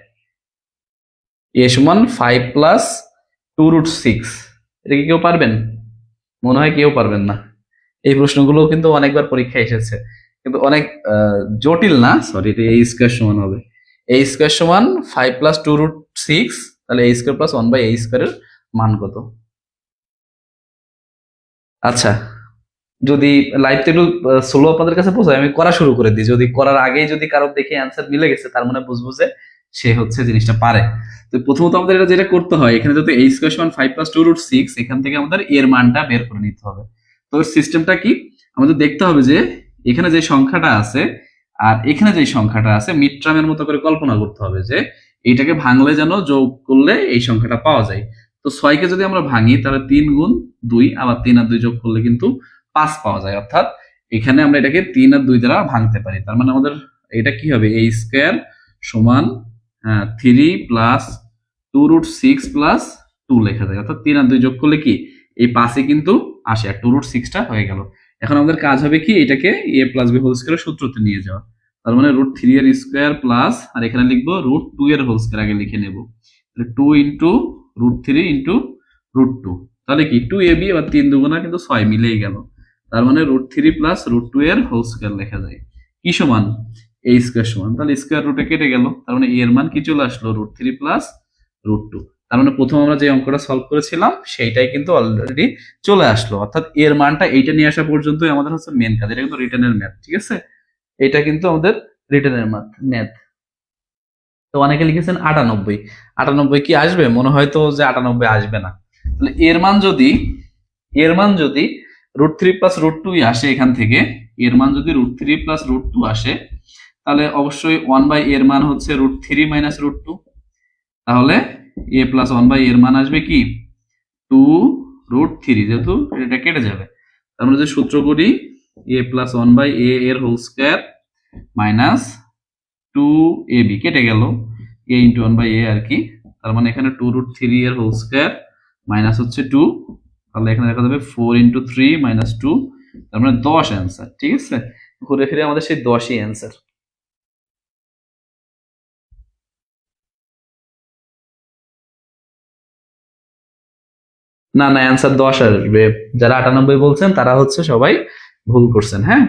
Speaker 1: a সমান 5 প্লাস 2√6, এটা কি কেউ পারবেন? মনে হয় কেউ পারবেন না। এই প্রশ্নগুলো কিন্তু অনেকবার পরীক্ষায় এসেছে, কিন্তু অনেক জটিল না। সরি, এটা a স্কয়ার সমান হবে, a স্কয়ার সমান 5 প্লাস 2√6, তাহলে a স্কয়ার প্লাস 1/a স্কয়ারের মান কত? আচ্ছা, যদি লাইভটা একটু স্লো আপনাদের কাছে পৌঁছায়, আমি করা শুরু করে দিই। যদি করার আগেই যদি কারোর দেখে অ্যান্সার মিলে গেছে, তার মানে বুঝবো যে সে হচ্ছে জিনিসটা পারে। তো প্রথমত আমাদের এটা যেটা করতে হয়, এখানে যদি a স্কয়ার সমান 5 প্লাস 2√6, এখান থেকে আমাদের এর মানটা বের করে নিতে হবে। তো সিস্টেমটা কি, আমাদের দেখতে হবে যে এখানে যে সংখ্যাটা আছে আর এখানে যে সংখ্যাটা আছে, মিড টার্মের মতো করে কল্পনা করতে হবে যে এইটাকে ভাঙলে যেন যোগ করলে এই সংখ্যাটা পাওয়া যায়। তো 6কে যদি আমরা ভাঙি, তাহলে 3 গুণ 2, আবার 3 আর 2 যোগ করলে কিন্তু 5 পাওয়া যায়। অর্থাৎ এখানে আমরা এটাকে 3 আর 2 দ্বারা ভাঙতে পারি। তার মানে আমাদের এটা কি হবে, a স্কয়ার সমান 3 প্লাস 2√6 প্লাস 2 লেখা যায়। অর্থাৎ 3 আর 2 যোগ করলে কি এই 5 কিন্তু আসে, আর 2√6টা হয়ে গেল। এখন আমাদের কাজ হবে কি, এটাকে a প্লাস b হোল স্কয়ারের সূত্রতে নিয়ে যাওয়া। তার মানে √3 এর স্কয়ার প্লাস, আর এখানে লিখবো √2 এর হোল স্কয়ার, আগে লিখে নেব 2 ইন্টু √3 ইন্টু √2, তাহলে কি 2ab, আবার 3 দুগুণা কিন্তু 6 মিলেই গেল। তার মানে √3 প্লাস √2 এর হোল স্কয়ার লেখা যায়, কি সমান a স্কয়ার সমান, তাহলে স্কয়ার রুটে কেটে গেল, তার মানে এর মান কি চলে আসলো √3 প্লাস √2। তার মানে প্রথম আমরা যে অঙ্কটা সলভ করেছিলাম সেইটাই কিন্তু অলরেডি চলে আসলো। অর্থাৎ এর মানটা এইটা নিয়ে আসা পর্যন্তই আমাদের হচ্ছে মেন কাজ। এটা কিন্তু রিটেনের ম্যাথ, ঠিক আছে? এটা কিন্তু আমাদের রিটেনের ম্যাথ। তো অনেকে লিখেছেন 98, 98 কি আসবে? মনে হয় তো যে 98 আসবে না। তাহলে এর মান যদি √3 প্লাস √2 আসে, এখান থেকে এর মান যদি √3 প্লাস √2 আসে, তাহলে অবশ্যই 1/a এর মান হচ্ছে √3 মাইনাস √2। তাহলে a প্লাস 1/a এর মান আসবে কি 2√3, যেহেতু এটা কেটে যাবে। তার মানে যে সূত্র করি, a প্লাস 1/a এর হোল স্কয়ার মাইনাস 2ab, কেটে গেল a ইন্টু 1/a আর কি। তার মানে এখানে 2√3 এর হোল স্কয়ার মাইনাস হচ্ছে 2, তাহলে এখানে দেখা যাবে 4 ইন্টু 3 মাইনাস 2, তার মানে 10 অ্যান্সার। ঠিক আছে, ঘুরে ফিরে আমাদের সেই 10ই অ্যান্সার। না না, অ্যান্সার 10 আসবে। যারা 98 বলছেন তারা হচ্ছে সবাই ভুল করছেন। হ্যাঁ,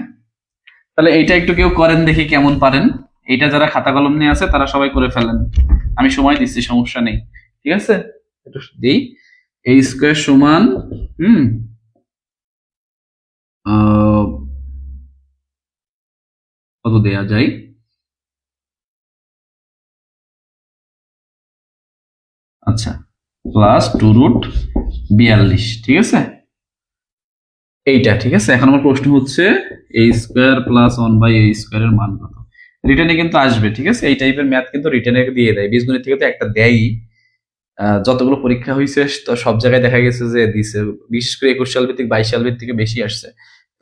Speaker 1: তাহলে এইটা একটু কেউ করেন দেখি কেমন পারেন। এইটা যারা খাতা কলম নিয়ে আছে তারা সবাই করে ফেলেন, আমি সময় দিচ্ছি, সমস্যা নেই। ঠিক আছে, একটু দিই। a স্কয়ার সমান কত দেয়া যায়, আচ্ছা, প্লাস 2√42, ঠিক আছে? এইটা ঠিক আছে। এখন আমার প্রশ্ন হচ্ছে a স্কয়ার প্লাস 1/a স্কয়ারের মান কত? রিটেনে কিন্তু আসবে, ঠিক আছে? এই টাইপের ম্যাথ কিন্তু রিটেনে দিয়ে দেয়, বীজগণিত থেকে তো একটা দেয়ই। যতগুলো পরীক্ষা হয়েছে তো সব জায়গায় দেখা গেছে যে দিছে, বিশেষ করে 21 সাল ভিত্তিক 22 সাল ভিত্তিক বেশি আসছে।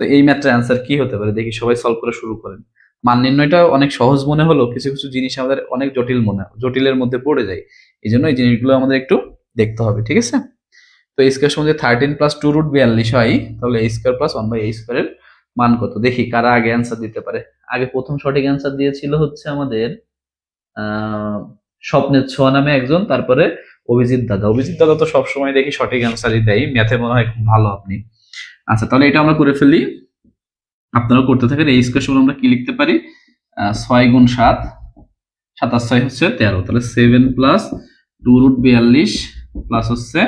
Speaker 1: তো এই ম্যাথটার অ্যান্সার কি হতে পারে দেখি, সবাই সলভ করে শুরু করেন। মান নির্ণয়টা অনেক সহজ মনে হলো, কিছু কিছু জিনিস আমাদের অনেক জটিলের মধ্যে পড়ে যায়। এই জন্য এই জিনিসগুলো আমাদের একটু দেখতে হবে, ঠিক আছে? তো a স্কয়ার সমান 13 প্লাস 2√42 হয়, তাহলে a স্কয়ার প্লাস 1/a স্কয়ারের মান কত? দেখি কারা আগে অ্যান্সার দিতে পারে। আগে প্রথম সঠিক অ্যান্সার দিয়েছিল হচ্ছে আমাদের স্বপ্নের ছোঁয়া নামে একজন, তারপরে অভিজিৎ দাদা তো সবসময় দেখি সঠিক অ্যান্সারই দেয়, ম্যাথে মনে হয় খুব ভালো আপনি। আচ্ছা, তাহলে এটা আমরা করে ফেলি, আপনারাও করতে থাকেন। এই স্কয়ার সমান আমরা কি লিখতে পারি, 6 গুণ 7, 7 আর 6 হচ্ছে 13, তাহলে 7 প্লাস 2√42 প্লাস হচ্ছে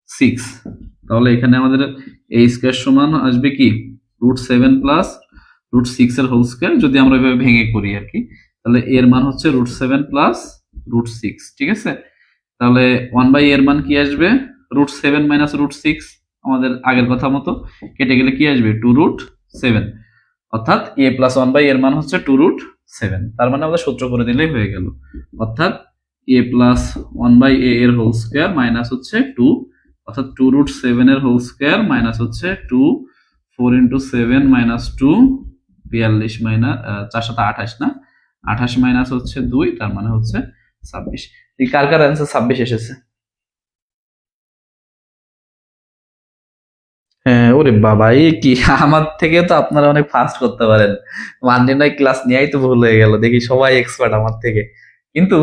Speaker 1: 6। তাহলে এখানে আমাদের a স্কয়ার সমান আসবে কি √7 প্লাস √6 এর হোল স্কয়ার, যদি আমরা এভাবে ভেঙে করি আর কি। তাহলে এর মান হচ্ছে √7 প্লাস √6, ঠিক আছে? তাহলে 1/a এর মান কি আসবে, √7 মাইনাস √6, আমাদের আগের কথা মতো কেটে গেলে কি আসবে 2√7, অর্থাৎ a প্লাস 1/a এর মান হচ্ছে 2√7। তার মানে আমাদের সূত্র করে দিলেই হয়ে গেল, অর্থাৎ a প্লাস 1/a এর হোল স্কয়ার মাইনাস হচ্ছে 2, অর্থাৎ 2√7 এর হোল স্কয়ার মাইনাস হচ্ছে 2, 4 ইন্টু 7 মাইনাস 2, 42 মাইনাস 4 সাথে 28 না, 28 মাইনাস হচ্ছে 2, তার মানে হচ্ছে 26। এই কার কার অ্যান্সার 26 এসেছে? হ্যাঁ, ওরে বাবা, এই কি! আমার থেকে তো আপনারা অনেক ফাস্ট করতে পারেন। মান নির্ণয় ক্লাস নেওয়াই তো ভুল হয়ে গেল, দেখি সবাই এক্সপার্ট আমার থেকে। কিন্তু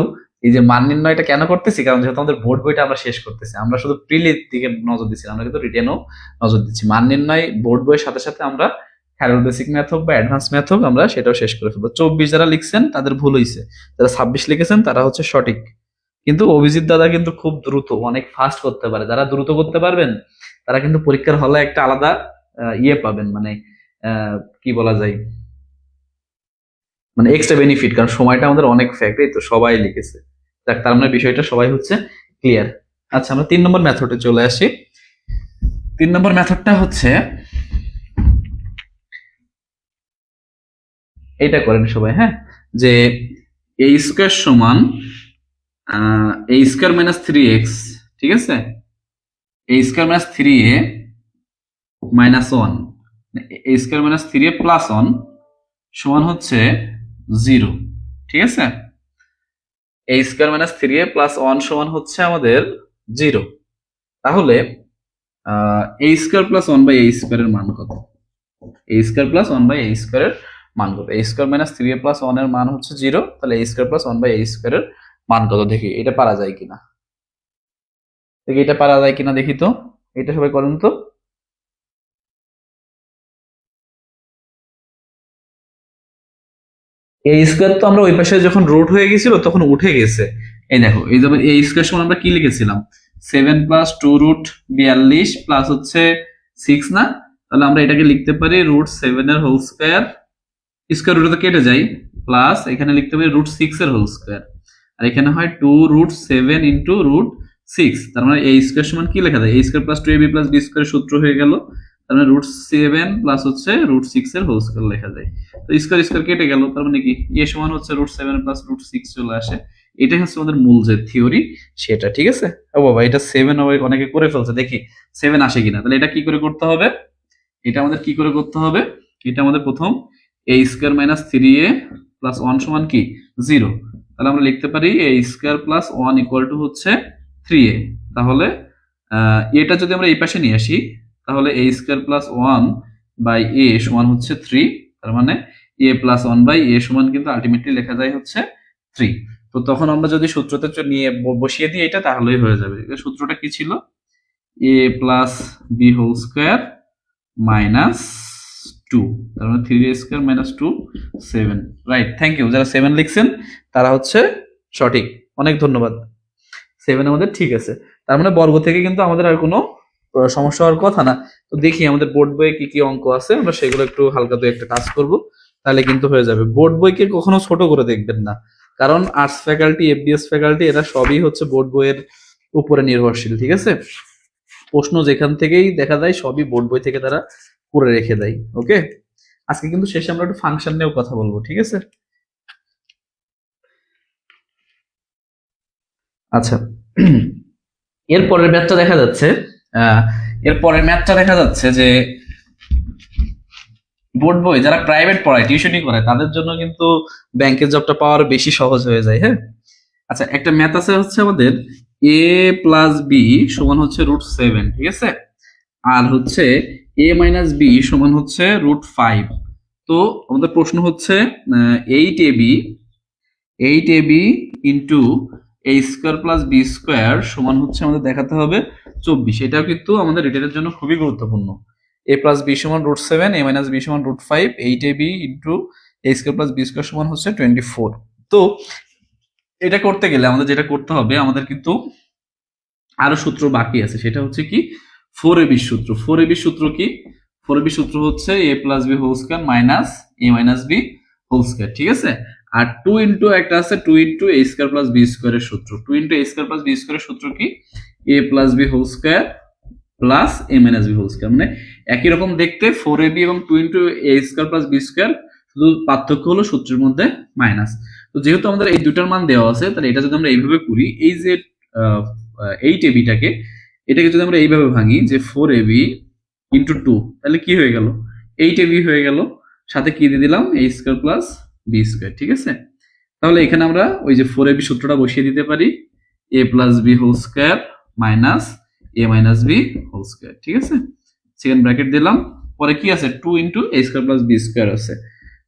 Speaker 1: এই যে মান নির্ণয়টা কেন করতেছি, কারণ যেহেতু আমাদের বোর্ড বইটা আমরা শেষ করতেছি, আমরা শুধু প্রিলির দিকে নজর দিচ্ছি, আমরা কিন্তু রিটেনও নজর দিচ্ছি। মান নির্ণয় বোর্ড বইয়ের সাথে সাথে আমরা হ্যারোর বেসিক ম্যাথ হোক বা অ্যাডভান্স ম্যাথ হোক, আমরা সেটাও শেষ করে ফেলবো। 24 যারা লিখছেন তাদের ভুল হয়েছে, যারা 26 লিখেছেন তারা হচ্ছে সঠিক। কিন্তু অভিজিৎ দাদা কিন্তু খুব দ্রুত, অনেক ফাস্ট করতে পারে। যারা দ্রুত করতে পারবেন তারা কিন্তু পরীক্ষার হলে একটা আলাদা ইয়ে পাবেন, মানে কি বলা যায়, মানে এক্সট্রা বেনিফিট, কারণ সময়টা আমাদের অনেক ফ্যাক্ট, এই তো সবাই লিখেছে। দেখ, তার মানে বিষয়টা সবাই হচ্ছে ক্লিয়ার। আচ্ছা, আমরা 3 নম্বর মেথডে চলে আসি। 3 নম্বর মেথডটা হচ্ছে এইটা করেন সবাই, হ্যাঁ, যে এ স্কোয়ার সমান এ স্কোয়ার মাইনাস 3x, ঠিক আছে, এ স্কোয়ার মাইনাস 3a মাইনাস 1, এ স্কোয়ার মাইনাস 3a প্লাস 1 সমান হচ্ছে 0, ঠিক আছে। এ স্কোয়ার মাইনাস 3a প্লাস 1 সমান হচ্ছে আমাদের 0। তাহলে এ স্কোয়ার প্লাস 1 বাই এ স্কোয়ারের মান কত? এ স্কোয়ার প্লাস 1 বাই এ স্কোয়ারের মান কত? এ স্কোয়ার মাইনাস 3a প্লাস 1 এর মান হচ্ছে 0, তাহলে এ স্কোয়ার প্লাস 1 বাই এ স্কোয়ারের মান কত? দেখি এটা পারা যায় কিনা, দেখি এটা পারা যায় কিনা, দেখি তো, এটা সবাই করেন তো। এ স্কোয়ার তো আমরা ওই পাশে যখন রুট হয়ে গেছিল তখন উঠে গেছে। এই দেখো, এই যেমন এ স্কোয়ার সমান আমরা কি লিখেছিলাম, 7 প্লাস 2 রুট 42 প্লাস হচ্ছে 6 না, তাহলে আমরা এটাকে লিখতে পারি রুট 7 এর হোল স্কোয়ার, স্কোয়ার রুটে তো কেটে যায়, প্লাস এখানে লিখতে পারি রুট 6 এর হোল স্কোয়ার, আর এখানে হয় 2 রুট 7 ইন্টু রুট 6। তার মানে এ স্কোয়ার সমান কি লেখা যায়, A square plus 2ab plus B square সূত্র হয়ে গেল, তার মানে রুট 7 প্লাস হচ্ছে রুট 6 এর হোল স্কোয়ার লেখা যায়। তো স্কোয়ার স্কোয়ার কেটে গেল, তার মানে কি এ সমান হচ্ছে রুট 7 প্লাস রুট 6 চলে আসে। এটাই হচ্ছে আমাদের মূল যে থিওরি সেটা, ঠিক আছে। ও বাবা, এটা 7 অনেকে করে ফেলছে, দেখি 7 আসে কিনা। তাহলে এটা কি করে করতে হবে, এটা আমাদের কি করে করতে হবে, এটা আমাদের প্রথম এ স্কোয়ার মাইনাস 3a প্লাস 1 সমান কি 0, তাহলে আমরা লিখতে পারি এ স্কোয়ার প্লাস 1 ইকুয়াল টু হচ্ছে 3a। তাহলে এটা যদি আমরা এই পাশে নিয়ে আসি, তাহলে এ স্কোয়ার প্লাস 1 বাই এ সমান হচ্ছে 3, তার মানে এ প্লাস 1 বাই এ সমান কিন্তু আলটিমেটলি লেখা যায় হচ্ছে 3। তো তখন আমরা যদি সূত্রতে নিয়ে বসিয়ে দিই এটা, তাহলেই হয়ে যাবে। সূত্রটা কি ছিল, A plus B whole square minus 2, তার মানে 3a square minus 2 7, right. Thank you, যারা 7 লিখছেন তারা হচ্ছে সঠিক, অনেক ধন্যবাদ। 7 আমাদের ঠিক আছে, তার মানে বর্গ থেকে কিন্তু আমাদের আর কোনো সমস্যা হওয়ার কথা না। তো দেখি আমাদের বোর্ড বইয়ে কি কি অঙ্ক আছে, আমরা সেগুলো একটু হালকা তো একটা কাজ করব, তাহলে কিন্তু হয়ে যাবে। বোর্ড বইকে কখনো ছোট করে দেখবেন না, কারণ আর্টস ফ্যাকাল্টি, এফবিএস ফ্যাকাল্টি, এরা সবই হচ্ছে বোর্ড বইয়ের উপরে নির্ভরশীল, ঠিক আছে। প্রশ্ন যেখান থেকেই দেখা যায় সবই বোর্ড বই থেকে তারা করে রেখে দেয়। ওকে, আজকে কিন্তু শেষে আমরা একটু ফাংশন নিয়েও কথা বলবো, ঠিক আছে। আচ্ছা, এরপরের ম্যাথটা দেখা যাচ্ছে, এরপরের ম্যাথটা দেখা যাচ্ছে যে বোর্ড বই যারা প্রাইভেট পড়ায়, টিউশনি করে, তাদের জন্য কিন্তু ব্যাংকের জবটা পাওয়ার বেশি সহজ হয়ে যায়, হ্যাঁ। আচ্ছা, একটা ম্যাথ আছে হচ্ছে আমাদের এ প্লাস বি সমান হচ্ছে রুট 7, ঠিক আছে, আর হচ্ছে এ মাইনাস বি সমান হচ্ছে রুট 5। তো আমাদের প্রশ্ন হচ্ছে 8ab into a square plus B square সমান হচ্ছে আমাদের দেখাতে হবে 24। এটাও কিন্তু আমাদের রিটেনের জন্য খুবই গুরুত্বপূর্ণ। এ প্লাস বি সমান রুট 7, এ মাইনাস বি সমান root 5, 8ab into a square plus B square সমান হচ্ছে 24। তো এটা করতে গেলে আমাদের যেটা করতে হবে, আমাদের কিন্তু আরো সূত্র বাকি আছে, সেটা হচ্ছে কি 4ab সূত্র। 4ab সূত্র কি, 4ab সূত্র হচ্ছে এ plus B whole square minus a minus B whole square, ঠিক আছে। আর 2 ইন্টু একটা আছে 2 into a square plus b স্কোয়ারের সূত্র। 2 into a square plus b স্কোয়ারের সূত্র কি, এ plus B whole square plus এ মাইনাস বি হোল স্কোয়ার, মানে একই রকম দেখতে 4ab এবং 2 into a square plus B square, শুধু পার্থক্য হলো সূত্রের মধ্যে মাইনাস। তো যেহেতু আমাদের এই দুটার মান দেওয়া আছে, তাহলে এটা যদি আমরা এইভাবে করি, এই যে 8ab টাকে, এটাকে যদি আমরা এইভাবে ভাঙি যে 4ab ইন্টু 2, তাহলে কি হয়ে গেল 8ab হয়ে গেল, সাথে কি দিয়ে দিলাম a square plus b square. ঠিক আছে, তাহলে এখানে আমরা ওই যে 4ab সূত্রটা বসিয়ে দিতে পারি, a plus b whole square minus a minus b whole square. ঠিক আছে, সেকেন্ড ব্র্যাকেট দিলাম, পরে কি আছে 2 into a square plus b square আছে,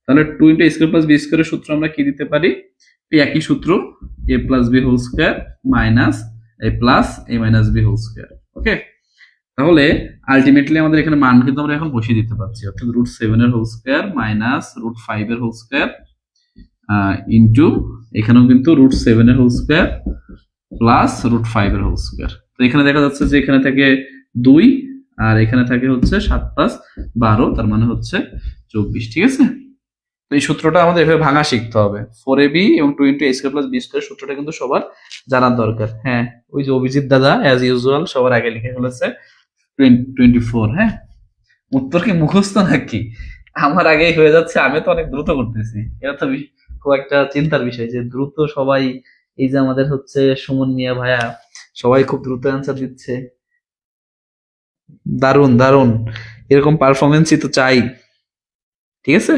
Speaker 1: তাহলে 2 into a square plus b স্কয়ারের সূত্র আমরা কি দিতে পারি, এই একই সূত্র a plus b whole square minus a plus a minus b whole square. Okay, তাহলে আলটিমেটলি আমাদের এখানে মান কিন্তু আমরা এখন বসিয়ে দিতে পারছি, অর্থাৎ √7 এর হোল স্কয়ার মাইনাস √5 এর হোল স্কয়ার ইন্টু এখানেও কিন্তু √7 এর হোল স্কয়ার প্লাস √5 এর হোল স্কয়ার। তো এখানে দেখা যাচ্ছে যে এখানে থাকে 2 আর এখানে থাকে হচ্ছে 7 + 12, তার মানে হচ্ছে 24। ঠিক আছে, তো এই সূত্রটা আমাদের এভাবে ভাঙা শিখতে হবে। 4ab এবং 2 × a square plus b square সূত্রটা কিন্তু সবার জানার দরকার। হ্যাঁ, ওই যে অভিজিৎ দাদা অ্যাজ ইউজুয়াল সবার আগে লিখে ফেলেছে 24। হ্যাঁ, উত্তর কি মুখস্থ নাকি? আমার আগেই হয়ে যাচ্ছে, আমি তো অনেক দ্রুত করতেছি। এটা তো খুব একটা চিন্তার বিষয় যে দ্রুত সবাই, এই যে আমাদের হচ্ছে সুমন মিয়া ভাইয়া, সবাই খুব দ্রুত অ্যান্সার দিচ্ছে। দারুন দারুন, এরকম পারফরমেন্সই তো চাই। ঠিক আছে,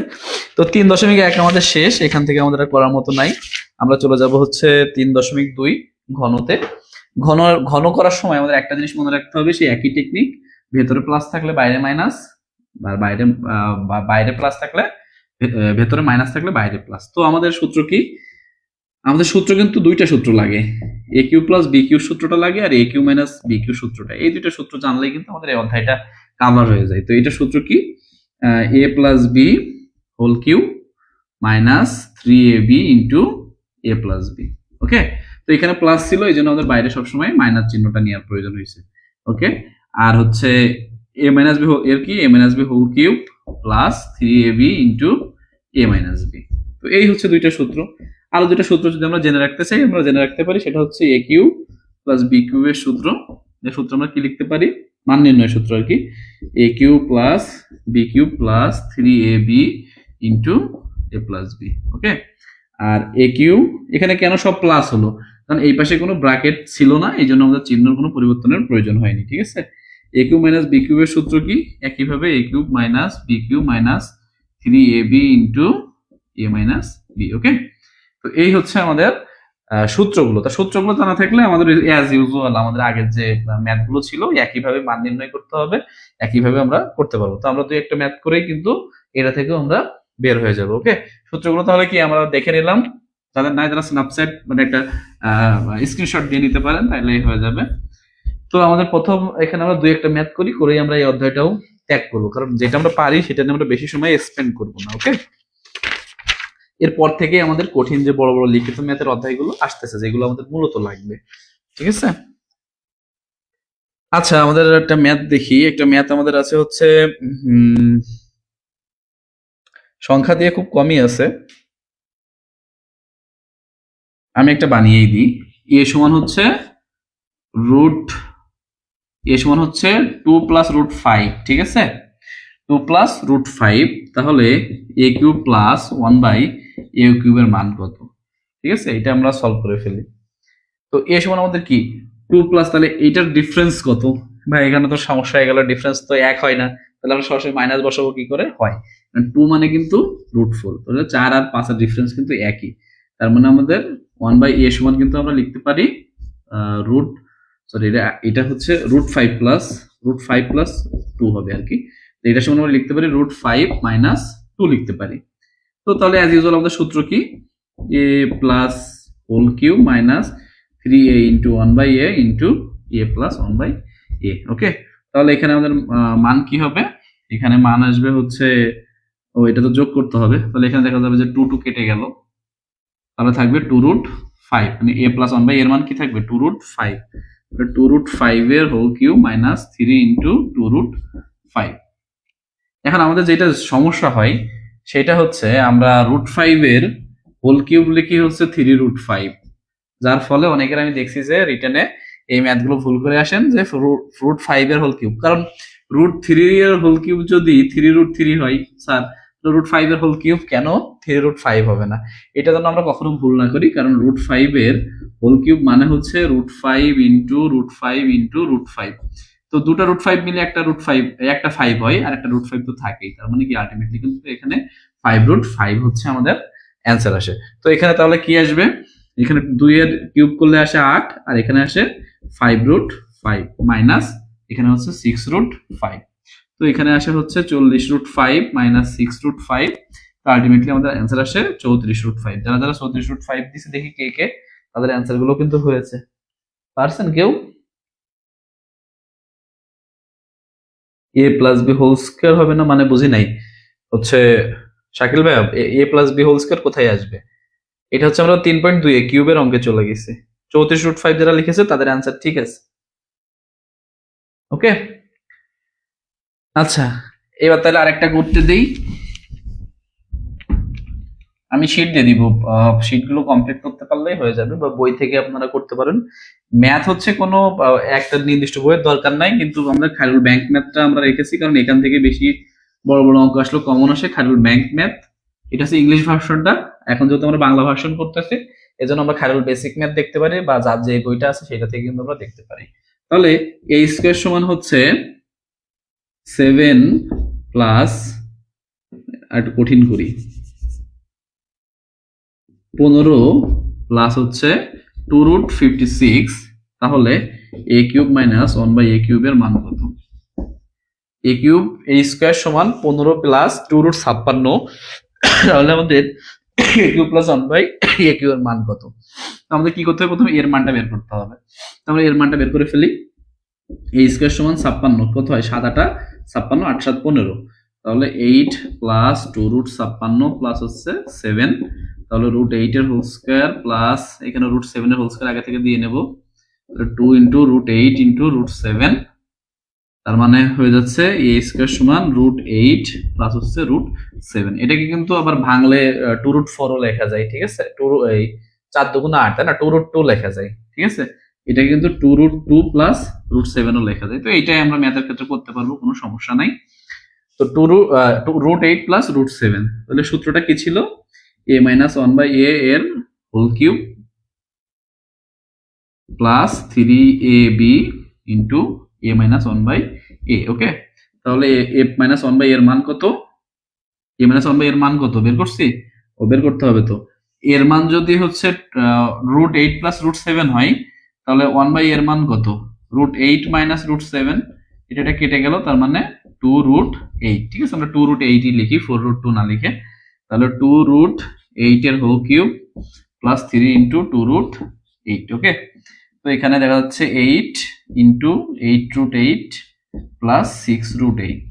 Speaker 1: তো 3.1 আমাদের শেষ, এখান থেকে আমাদের আর করার মতো নাই। আমরা চলে যাব হচ্ছে 3.2 ঘনতে। ঘন করার সময় আমাদের একটা জিনিস মনে রাখতে হবে, সেই একই টেকনিক, ভেতরে প্লাস থাকলে বাইরে মাইনাস, আর বাইরে প্লাস থাকলে ভেতরে মাইনাস থাকলে বাইরে প্লাস। তো আমাদের সূত্র কি, আমাদের সূত্র কিন্তু দুইটা সূত্র লাগে, a cube plus b cube সূত্রটা লাগে আর a cube minus b cube সূত্রটা। এই দুইটা সূত্র জানলেই কিন্তু আমাদের এই অধ্যায়টা কভার হয়ে যায়। তো এটা সূত্র কি, a plus b whole cube minus 3ab into a plus b। Okay, তো এখানে প্লাস ছিল, এই জন্য আমাদের বাইরে সবসময় মাইনাস চিহ্নটা নেওয়ার প্রয়োজন হয়েছে। ওকে, আর হচ্ছে a মাইনাস b এর কি, a minus b whole cube plus 3ab into a minus b। তো এই হচ্ছে দুইটা সূত্র। আরো দুইটা সূত্র যদি আমরা জেনে রাখতে চাই, আমরা জেনে রাখতে পারি, সেটা হচ্ছে a কিউ প্লাস b কিউবের সূত্র। যে সূত্র আমরা কি লিখতে পারি, মান নির্ণয় সূত্র আর কি, a cube plus b cube plus 3ab into a plus b। Okay, আর a কিউ এখানে কেন সব প্লাস হলো, কারণ এই পাশে কোনো ব্র্যাকেট ছিল না, এই জন্য আমাদের চিহ্নের কোনো পরিবর্তনের প্রয়োজন হয়নি। ঠিক আছে, a কিউব মাইনাস b কিউবের সূত্র কি, একইভাবে a cube minus b cube minus 3ab into a minus b। Okay, তো এই হচ্ছে আমাদের সূত্রগুলো। তা সূত্রগুলো জানা থাকলে আমাদের অ্যাজ ইউজুয়াল আমাদের আগের যে ম্যাথগুলো ছিল একইভাবে মান নির্ণয় করতে হবে, একইভাবে আমরা করতে পারবো। তো আমরা দুই একটা ম্যাথ করেই কিন্তু এটা থেকেও আমরা বের হয়ে যাবো। ওকে, সূত্রগুলো তাহলে কি আমরা দেখে নিলাম, যাদের নাই তারা স্ন্যাপচ্যাট মানে একটা স্ক্রিনশট দিয়ে নিতে পারেন, তাহলেই হয়ে যাবে। তো আমাদের প্রথম এখানে আমরা দুই একটা ম্যাথ করেই আমরা এই অধ্যায়টাও ত্যাগ করবো, কারণ যেটা আমরা পারি সেটা নিয়ে আমরা বেশি সময় স্পেন্ড করবো না। ওকে, এরপর থেকে আমাদের কঠিন যে বড় বড় লিখিত ম্যাথের অধ্যায়গুলো আসতেছে, যেগুলো আমাদের মূলত লাগবে। ঠিক আছে, আচ্ছা আমাদের একটা ম্যাথ দেখি। একটা ম্যাথ আমাদের আছে হচ্ছে সংখ্যা দিয়ে খুব কমই আছে, আমি একটা বানিয়েই দিই। এ সমান হচ্ছে টু প্লাস √5। ঠিক আছে, 2 প্লাস √5, তাহলে a কিউব প্লাস 1/a কিউবের মান কত? ঠিক আছে, এটা আমরা সলভ করে ফেলি। তো a সমান আমাদের কি 2 প্লাস, তাহলে এইটার ডিফারেন্স কত? ভাই এখানে তো সমস্যা হয়ে গেল, ডিফারেন্স তো এক হয় না, তাহলে আমরা সরাসরি মাইনাস বসাবো, কি করে হয়, 2 মানে কিন্তু √4, তাহলে 4 আর 5 এর ডিফারেন্স কিন্তু একই, তার মানে আমাদের 1/a সমান কিন্তু আমরা লিখতে পারি এটা হচ্ছে √5 প্লাস 2 হবে আর কি। তো এটা সমান আমরা লিখতে পারি √5 মাইনাস 2 লিখতে পারি। তো তাহলে অ্যাজ ইউজুয়াল আমাদের সূত্র কি, a plus whole cube minus 3a into 1/a into a plus 1/a। Okay, তাহলে এখানে আমাদের মান কি হবে, এখানে মান আসবে হচ্ছে, ও এটা তো যোগ করতে হবে, তাহলে এখানে দেখা যাবে যে 2 কেটে গেল, তাহলে থাকবে 2√5, মানে a প্লাস 1/a এর মান কি থাকবে 2√5, 2√5 এর হোল কিউব মাইনাস 3 ইন্টু 2√5। এখন আমাদের যেটা সমস্যা হয় সেটা হচ্ছে আমরা √5 এর হোল কিউব লিখি হচ্ছে 3√5, যার ফলে অনেকের আমি দেখছি যে রিটেনে এই ম্যাথগুলো ভুল করে আসেন, যে √5 এর হোল কিউব, কারণ √3 এর হোল কিউব যদি 3√3 হয়, স্যার √5 এর হোল কিউব কেন 3√5 হবে না? এটা যেন আমরা কখনো ভুল না করি, কারণ √5 এর হোল কিউব মানে হচ্ছে √5 ইন্টু √5 ইন্টু √5, তো দুটো √5 মিলে একটা √5 একটা 5 হয়, আর একটা √5 তো থাকেই, তার মানে কি আলটিমেটলি কিন্তু এখানে 5√5 হচ্ছে আমাদের অ্যান্সার আসে। তো এখানে তাহলে কি আসবে, এখানে 2 এর কিউব করলে আসে 8, আর এখানে আসে 5√5 মাইনাস এখানে হচ্ছে 6√5। তো এখানে আসে হচ্ছে 40√5 মাইনাস 6√5। তো আলটিমেটলি আমাদের অ্যান্সার আসে 34√5। যারা যারা 34√5 দিছে দেখি কে কে, তাদের অ্যান্সার গুলো কিন্তু হয়েছে। পারছেন কেউ? এ প্লাস বি হোল স্কয়ার হবে না মানে বুঝি নাই। হচ্ছে শাকিল ভাই, এ প্লাস বি হোল স্কয়ার কোথায় আসবে? এটা হচ্ছে আমরা 3.2 এ কিউবের অঙ্কে চলে গেছি। 34√5 যারা লিখেছে তাদের অ্যান্সার ঠিক আছে। ওকে, আচ্ছা এবার তাহলে আরেকটা করতে দেই, আমি শিট দিয়ে দিব, শিটগুলো কমপ্লিট করতে পারলেই হয়ে যাবে, বা বই থেকে আপনারা করতে পারেন। ম্যাথ হচ্ছে কোনো একটা নির্দিষ্ট বইয়ের দরকার নাই, কিন্তু আমরা খায়রুল ব্যাংক ম্যাথটা আমরা রেখেছি কারণ এখান থেকে বেশি বড় বড় অঙ্ক আসলে কমন আসে। খায়রুল ব্যাংক ম্যাথ, এটা হচ্ছে ইংলিশ ভার্সনটা, এখন যেহেতু আমরা বাংলা ভার্সন করতেছি এজন্য আমরা খায়রুল বেসিক ম্যাথ দেখতে পারি, বা যার যে বইটা আছে সেটা থেকে কিন্তু আমরা দেখতে পারি। তাহলে এ স্কোয়ার সমান হচ্ছে 7 প্লাস, আর একটু কঠিন করি, 15 প্লাস হচ্ছে 2√56, তাহলে এ কিউব মাইনাস 1/a³ এর মান কত? এ কিউব এ স্কোয়ার সমান 15 প্লাস 2√56, তাহলে আমাদের এ কিউব প্লাস 1/a³ এর মান কত? আমাদের কি করতে হবে, প্রথমে এর মানটা বের করতে হবে। তাহলে এর মানটা বের করে ফেলি। এ স্কোয়ার সমান 56, কত হয় 7 8 56, 8 7 15, তাহলে 8 প্লাস 2√56 প্লাস হচ্ছে 7, তাহলে √8 এর হোল স্কয়ার প্লাস এখানে √7 এর হোল স্কয়ার আগে থেকে দিয়ে নেব, 2 ইন্টু √8 ইন্টু √7, তার মানে হয়ে যাচ্ছে এ স্কয়ার সমান √8 প্লাস হচ্ছে √7। এটাকে কিন্তু আবার ভাঙলে 2√4 ও লেখা যায়, ঠিক আছে, 2 এই 4 দুগুণ 8, তাই না, 2√2 লেখা যায়, ঠিক আছে। এটা কিন্তু 2√2 প্লাস √7 ও লেখা যায়। তো এইটাই আমরা ম্যাথের ক্ষেত্রে করতে পারবো, কোনো সমস্যা নাই। তো √8 প্লাস √7, তাহলে সূত্রটা কি ছিল, a মাইনাস 1/a এর whole cube plus 3ab into a minus 1/a। Okay, তাহলে a মাইনাস 1/a এর মান কত, a মাইনাস 1/a এর মান কত বের করছি, ও বের করতে হবে। তো এর মান যদি হচ্ছে √8 প্লাস √7 হয়, তাহলে 1/a এর মান কত, √8 মাইনাস √7, এটা কেটে গেল, তার মানে 2√8, ঠিক আছে, আমরা 2√8 লিখি, 4√2 না লিখে। তাহলে 2√8 এর হোল কিউব প্লাস 3 ইন্টু 2√8। ওকে, তো এখানে দেখা যাচ্ছে 8 ইন্টু 8√8 প্লাস 6√8,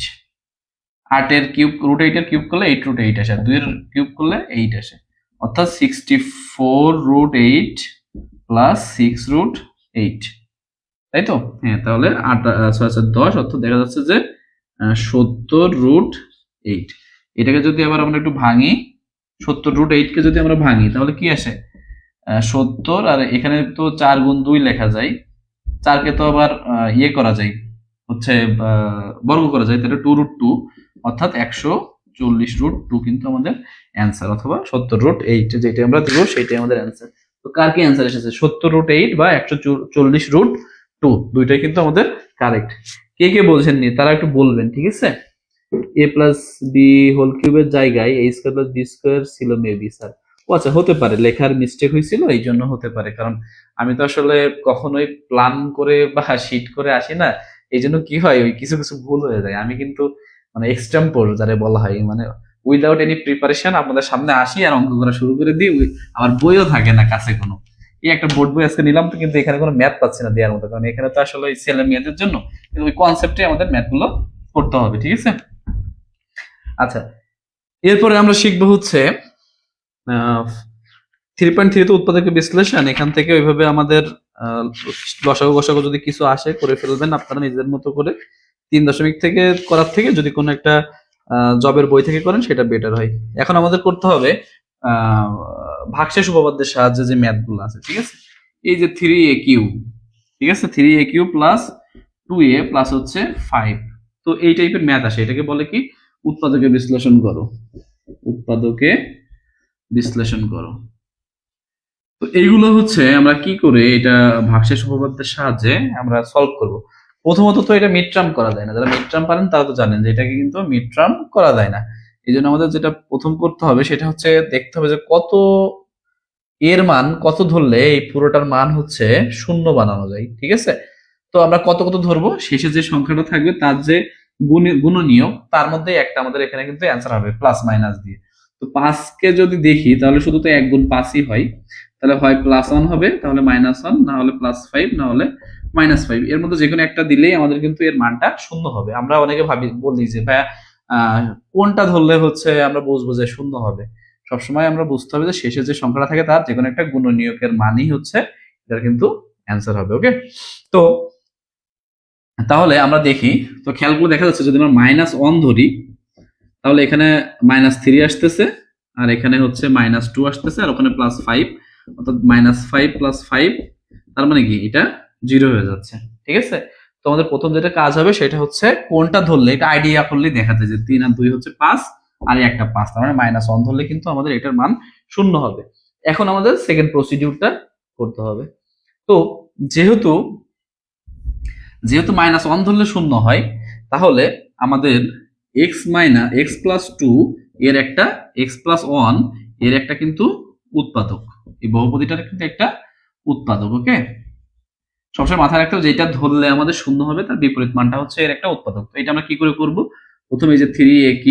Speaker 1: 8 এর কিউব √8 এর কিউব করলে 8√8 আসে, আর 2 এর কিউব করলে 8 আসে, অর্থাৎ 64√8 প্লাস 6√8, তাই তো? হ্যাঁ, তাহলে 10, অর্থাৎ দেখা যাচ্ছে যে 70√8। এটাকে যদি আবার আমরা একটু ভাঙি, 70√8 কে যদি আমরা ভাঙি তাহলে কি আসে, 70, আর এখানে তো 4 গুণ 2 লেখা যায়, 4 কে তো আবার ইয়ে করা যায়, হচ্ছে বর্গ করা যায়, তাহলে 2√2, অর্থাৎ 140√2 কিন্তু আমাদের অ্যান্সার, অথবা 70√8 যেটা আমরা দিব সেটাই আমাদের অ্যান্সার। তো কার কি অ্যান্সার এসেছে, 70√8 বা 140√2, দুইটাই কিন্তু আমাদের কারেক্ট। কে কে বলছেননি তারা একটু বলবেন, ঠিক আছে। a প্লাস বি হোল কিউবের জায়গায় a square plus B square ছিল মেবি স্যার। ও আচ্ছা, হতে পারে লেখার মিস্টেক হয়েছিল, এই জন্য হতে পারে, কারণ আমি তো আসলে কখনোই প্ল্যান করে বা শিট করে আসি না, এই জন্য কি হয় ওই কিছু কিছু ভুল হয়ে যায়। আমি কিন্তু মানে এক্সটেম্পোর যারে বলা হয়, মানে উইদাউট এনি প্রিপারেশন আপনাদের সামনে আসি আর অঙ্ক করা শুরু করে দিই, আমার বইও থাকে না কাছে কোনো। এই একটা বোর্ড বই আজকে নিলাম, তো কিন্তু এখানে কোনো ম্যাথ পাচ্ছি না দেওয়ার মতো, কারণ এখানে তো আসলে ওই ছেলে মেয়েদের জন্য, কিন্তু ওই কনসেপ্টে আমাদের ম্যাথগুলো করতে হবে, ঠিক আছে। আচ্ছা, এরপরে আমরা শিখবো হচ্ছে 3.3 উৎপাদকের বিশ্লেষণ। এখান থেকে ওইভাবে আমাদের লসাগু গসাগু যদি কিছু আসে করে ফেলবেন আপনারা নিজেদের মতো করে, 3 দশমিক থেকে করার থেকে যদি কোনো একটা জবের বই থেকে করেন সেটা বেটার হয়। এখন আমাদের করতে হবে ভাগশেষ উপপাদ্যের সাহায্যে যে ম্যাথ গুলো আছে, ঠিক আছে। এই যে 3a কিউব, ঠিক আছে, 3a cube plus 2a plus হচ্ছে 5, তো এই টাইপের ম্যাথ আসে, এটাকে বলে কি, উৎপাদকে বিশ্লেষণ করো, উৎপাদকে বিশ্লেষণ করো। তো এইগুলো হচ্ছে আমরা কি করে এটা ভাগশেষ উপপাদ্যের সাহায্যে আমরা সলভ করব। প্রথমত তো এটা মিড টার্ম করা যায় না, যারা মিড টার্ম পারেন তারা তো জানেন যে এটাকে কিন্তু মিড টার্ম করা যায় না। এই জন্য আমাদের যেটা প্রথম করতে হবে সেটা হচ্ছে দেখতে হবে যে কত এর মান কত ধরলে এই পুরোটার মান হচ্ছে শূন্য বানানো যায়, ঠিক আছে? তো আমরা কত কত ধরবো, শেষে যে সংখ্যাটা থাকবে তার যে গুণনীয়ক তার মধ্যে একটা আমাদের এখানে কিন্তু অ্যান্সার হবে প্লাস মাইনাস দিয়ে। তো 5কে যদি দেখি তাহলে শুধু তো 1 গুণ 5ই হয়, তাহলে হয় +1 হবে, তাহলে -1, না হলে +5, না হলে -5, এর মধ্যে যে কোনো একটা দিলেই আমাদের কিন্তু এর মানটা শূন্য হবে। আমরা অনেকে বলি যে ভাইয়া কোনটা ধরলে হচ্ছে আমরা বুঝবো যে শূন্য হবে। সবসময় আমরা বুঝতে হবে যে শেষে যে সংখ্যাটা থাকে তার যে কোনো একটা গুণনীয়কের মানই হচ্ছে এটার কিন্তু অ্যান্সার হবে। ওকে, তো তাহলে আমরা দেখি, তো খেয়াল করে দেখা যাচ্ছে যদি আমরা -1 ধরি তাহলে এখানে -3 আসতেছে, আর এখানে হচ্ছে -2 আসতেছে, আর ওখানে +5, অর্থাৎ -5 + 5, তার মানে কি এটা 0 হয়ে যাচ্ছে, ঠিক আছে? তো আমাদের প্রথম যেটা কাজ হবে সেটা হচ্ছে কোনটা ধরলে, এটা আইডিয়া করলে দেখা যায় যে 3 আর 2 হচ্ছে 5, আর একটা 5, তার মানে -1 ধরলে কিন্তু আমাদের এটার মান শূন্য হবে। এখন আমাদের সেকেন্ড প্রসিডিউরটা করতে হবে। তো যেহেতু যেহেতু -1 ধরলে শূন্য হয়, তাহলে আমাদের x+2 এর একটা x+1 এর একটা কিন্তু উৎপাদক, এই বহুপদীটার কিন্তু একটা উৎপাদক। ওকে, সবসময় মাথায় রাখতে হবে যেটা ধরলে আমাদের শূন্য হবে তার বিপরীত মানটা হচ্ছে এর একটা উৎপাদক। তো এটা আমরা কি করে করব, প্রথমে এই যে 3aq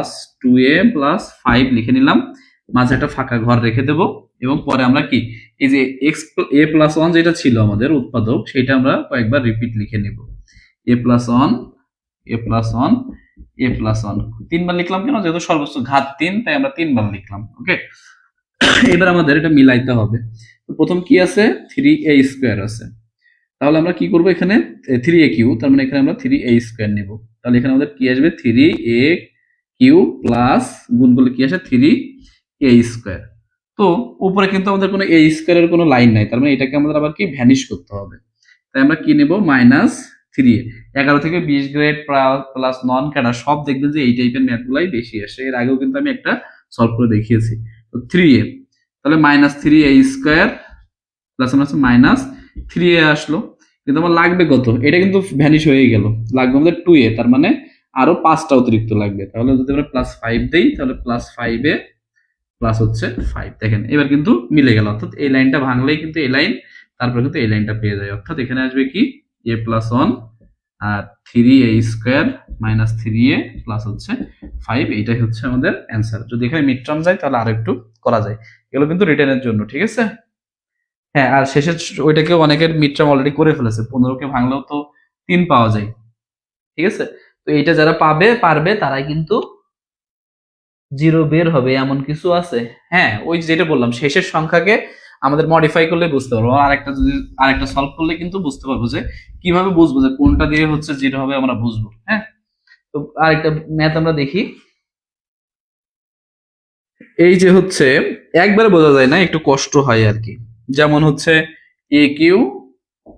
Speaker 1: + 2a + 5 লিখে নিলাম, মাঝে একটা ফাঁকা ঘর রেখে দেব, এবং পরে আমরা কি এই যে a+1 যেটা ছিল আমাদের উৎপাদক সেটা আমরা কয়েকবার রিপিট লিখে নেব, a+1 a+1 a+1 তিনবার লিখলাম কেন, যেহেতু সর্বোচ্চ ঘাত 3 তাই আমরা তিনবার লিখলাম। ওকে, এবার আমাদের এটা মিলাইতে হবে। তো প্রথম কি আছে, 3a² আছে, তাহলে আমরা কি করব, এখানে 3aq, তার মানে এখানে আমরা 3a² নেব, তাহলে এখানে আমাদের কি আসবে 3aq প্লাস গুণ করলে কি আসে 3a²। তো উপরে কিন্তু আমাদের কোনো a² এর কোনো লাইন নাই, তার মানে এটাকে আমাদের আবার কি ভ্যানিশ করতে হবে, তাই আমরা কি নেব -3a। 11 থেকে 20 গ্রেড প্লাস নন ক্যাডার সব দেখবেন যে এই টাইপের ম্যাথগুলাই বেশি আসে, এর আগেও কিন্তু আমি একটা সলভ করে দেখিয়েছি। তো 3a, তাহলে -3a² প্লাস -3a আসলো, কিন্তু আমার লাগবে কত, এটা কিন্তু ভ্যানিশ হয়ে গেল, লাগবে আমাদের 2a, তার মানে আরো 5টা অতিরিক্ত লাগবে, তাহলে যদি আমরা +5 দেই তাহলে +5a প্লাস হচ্ছে 5, দেখেন এবার কিন্তু মিলে গেল, অর্থাৎ এই লাইনটা ভাঙলেই কিন্তু এই লাইন, তারপর কিন্তু এই লাইনটা পেয়ে যায়, অর্থাৎ এখানে আসবে কি a+1 আর 3a² -3a প্লাস হচ্ছে 5, এইটাই হচ্ছে আমাদের অ্যান্সার। যদি এখানে মিড টার্ম যায় তাহলে আরো একটু করা যায়, এগুলো কিন্তু রিটেনের জন্য, ঠিক আছে? হ্যাঁ, আর শেষে ওইটাকে অনেকের মিড টার্ম অলরেডি করে ফেলেছে, 15কে ভাঙলেও তো 3 পাওয়া যায়, ঠিক আছে? তো এইটা যারা পারবে তারাই কিন্তু 0 বের হবে এমন কিছু আছে। হ্যাঁ, ওই যেটা বললাম শেষের সংখ্যাকে আমাদের মডিফাই করলে বুঝতে পারবো, আরেকটা যদি আরেকটা সলভ করলে কিন্তু বুঝতে পারবো যে কিভাবে বুঝবো যে কোনটা দিয়ে হচ্ছে 0 হবে, আমরা বুঝবো। হ্যাঁ, তো আরেকটা ম্যাথ আমরা দেখি। এই যে হচ্ছে একবারে বোঝা যায় না, একটু কষ্ট হয় আর কি, যেমন হচ্ছে aq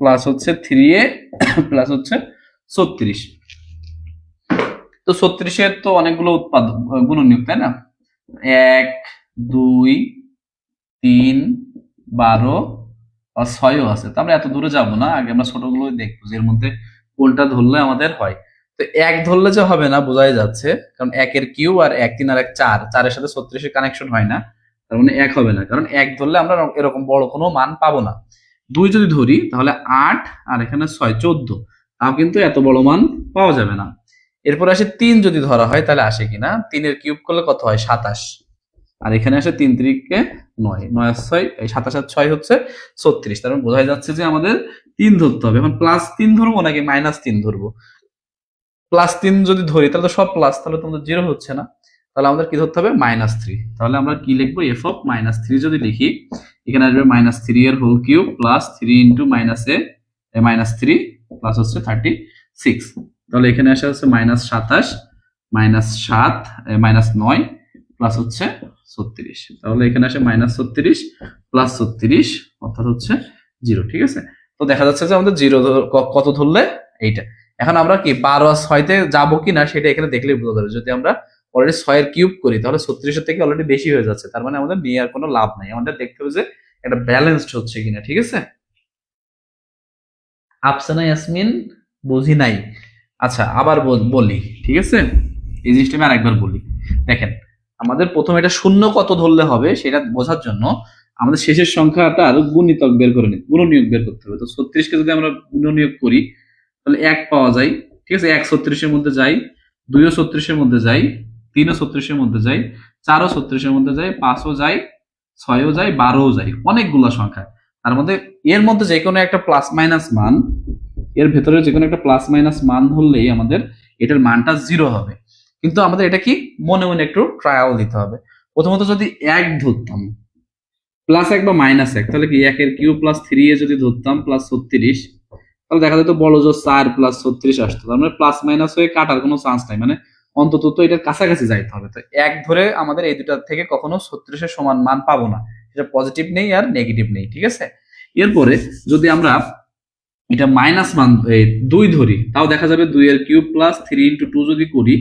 Speaker 1: প্লাস হচ্ছে 3a প্লাস হচ্ছে 36। তো 36-এর তো অনেকগুলো গুণনীয়ক, তাই না? 1, 2, 3, 12 আর 6ও আছে। তো আমরা এত দূরে যাব না, আগে আমরা ছোটগুলো দেখবো যে এর মধ্যে কোনটা ধরলে আমাদের হয়। তো 1 ধরলে যে হবে না বোঝাই যাচ্ছে, কারণ 1 এর কিউ আর 1, 3 আর 1 4, 4 এর সাথে 36 এর কানেকশন হয় না, তার মানে 1 হবে না, কারণ 1 ধরলে আমরা এরকম বড় কোনো মান পাবো না। 2 যদি ধরি তাহলে 8 আর এখানে 6 14, তাও কিন্তু এত বড় মান পাওয়া যাবে না। এরপর আসে 3 যদি ধরা হয় তাহলে আসে কিনা, 3 এর কিউব করলে কত হয় 27, আর এখানে আসে 3 3-কে 9, 9 আর 6 এই 27 আর 6 হচ্ছে 36, তার মানে বোঝাই যাচ্ছে যে আমাদের 3 ধরতে হবে। এখন +3 ধরবো নাকি -3 ধরবো, +3 যদি ধরি তাহলে তো সব প্লাস, তাহলে তো আমাদের 0 হচ্ছে না, তাহলে আমাদের কি ধরতে হবে -3। তাহলে আমরা কি লিখবো, f অফ -3 যদি লিখি, এখানে আসবে -3 এর whole cube plus 3 into -3 plus হচ্ছে 36, তাহলে এখানে আসে হচ্ছে -27 -7 -9 প্লাস হচ্ছে 36, তাহলে এখানে আসে -36 প্লাস 36 অর্থাৎ হচ্ছে 0, ঠিক আছে? তো দেখা যাচ্ছে যে আমাদের 0 কত ধরলে এইটা। এখন আমরা কি 12 আর 6-তে যাবো কিনা সেটা এখানে দেখলেই বোঝা যাবে। যদি আমরা অলরেডি 6 এর কিউব করি তাহলে 36-এর থেকে অলরেডি বেশি হয়ে যাচ্ছে, তার মানে আমাদের নিয়ে আর কোনো লাভ নাই, আমাদের দেখতে হবে যে এটা ব্যালেন্সড হচ্ছে কিনা, ঠিক আছে? আফসানা ইয়াসমিন বুঝি নাই। আচ্ছা আবার বলি, ঠিক আছে, এই জিনিসটা আমি আরেকবার বলি। দেখেন, আমাদের প্রথমে এটা শূন্য কত ধরলে হবে সেটা বোঝার জন্য আমাদের শেষের সংখ্যাটার গুণিতক বের করে নিই, গুণনীয়ক বের করতে হবে। তো 36কে যদি আমরা গুণনীয়ক করি তাহলে 1 পাওয়া যায়, ঠিক আছে। 1 36-এর মধ্যে যায়, 2ও 36-এর মধ্যে যায়, 3ও 36-এর মধ্যে যায়, 4ও 36-এর মধ্যে যায়, 5ও যায়, 6ও যায়, 12ও যায়, অনেকগুলা সংখ্যা। তার মধ্যে এর মধ্যে যে কোনো একটা প্লাস মাইনাস মান, এর ভেতরে যে কোনো একটা প্লাস মাইনাস মান ধরলেই আমাদের এটার মানটা 0 হবে। কিন্তু আমাদের এটা কি মনে মনে একটু ট্রায়াল দিতে হবে। প্রথমত যদি 1 ধরতাম, প্লাস 1 বা মাইনাস 1, তাহলে কি 1 এর কিউব প্লাস 3 এ যদি ধরতাম প্লাস 36, তাহলে দেখা যেত বড় জোর 4 প্লাস 36 আসতো। তার মানে প্লাস মাইনাস হয়ে কাটার কোনো চান্স নাই, মানে অন্তত তো এটার কাছাকাছি যাইতে হবে। তো 1 ধরে আমাদের এই দুটার থেকে কখনো 36-এর সমান মান পাবো না, এটা পজিটিভ নেই আর নেগেটিভ নেই, ঠিক আছে। এরপরে যদি আমরা এটা মাইনাস মান 2 ধরি, তাও দেখা যাবে 2 এর কিউব প্লাস 3 ইন্টু 2 যদি করি,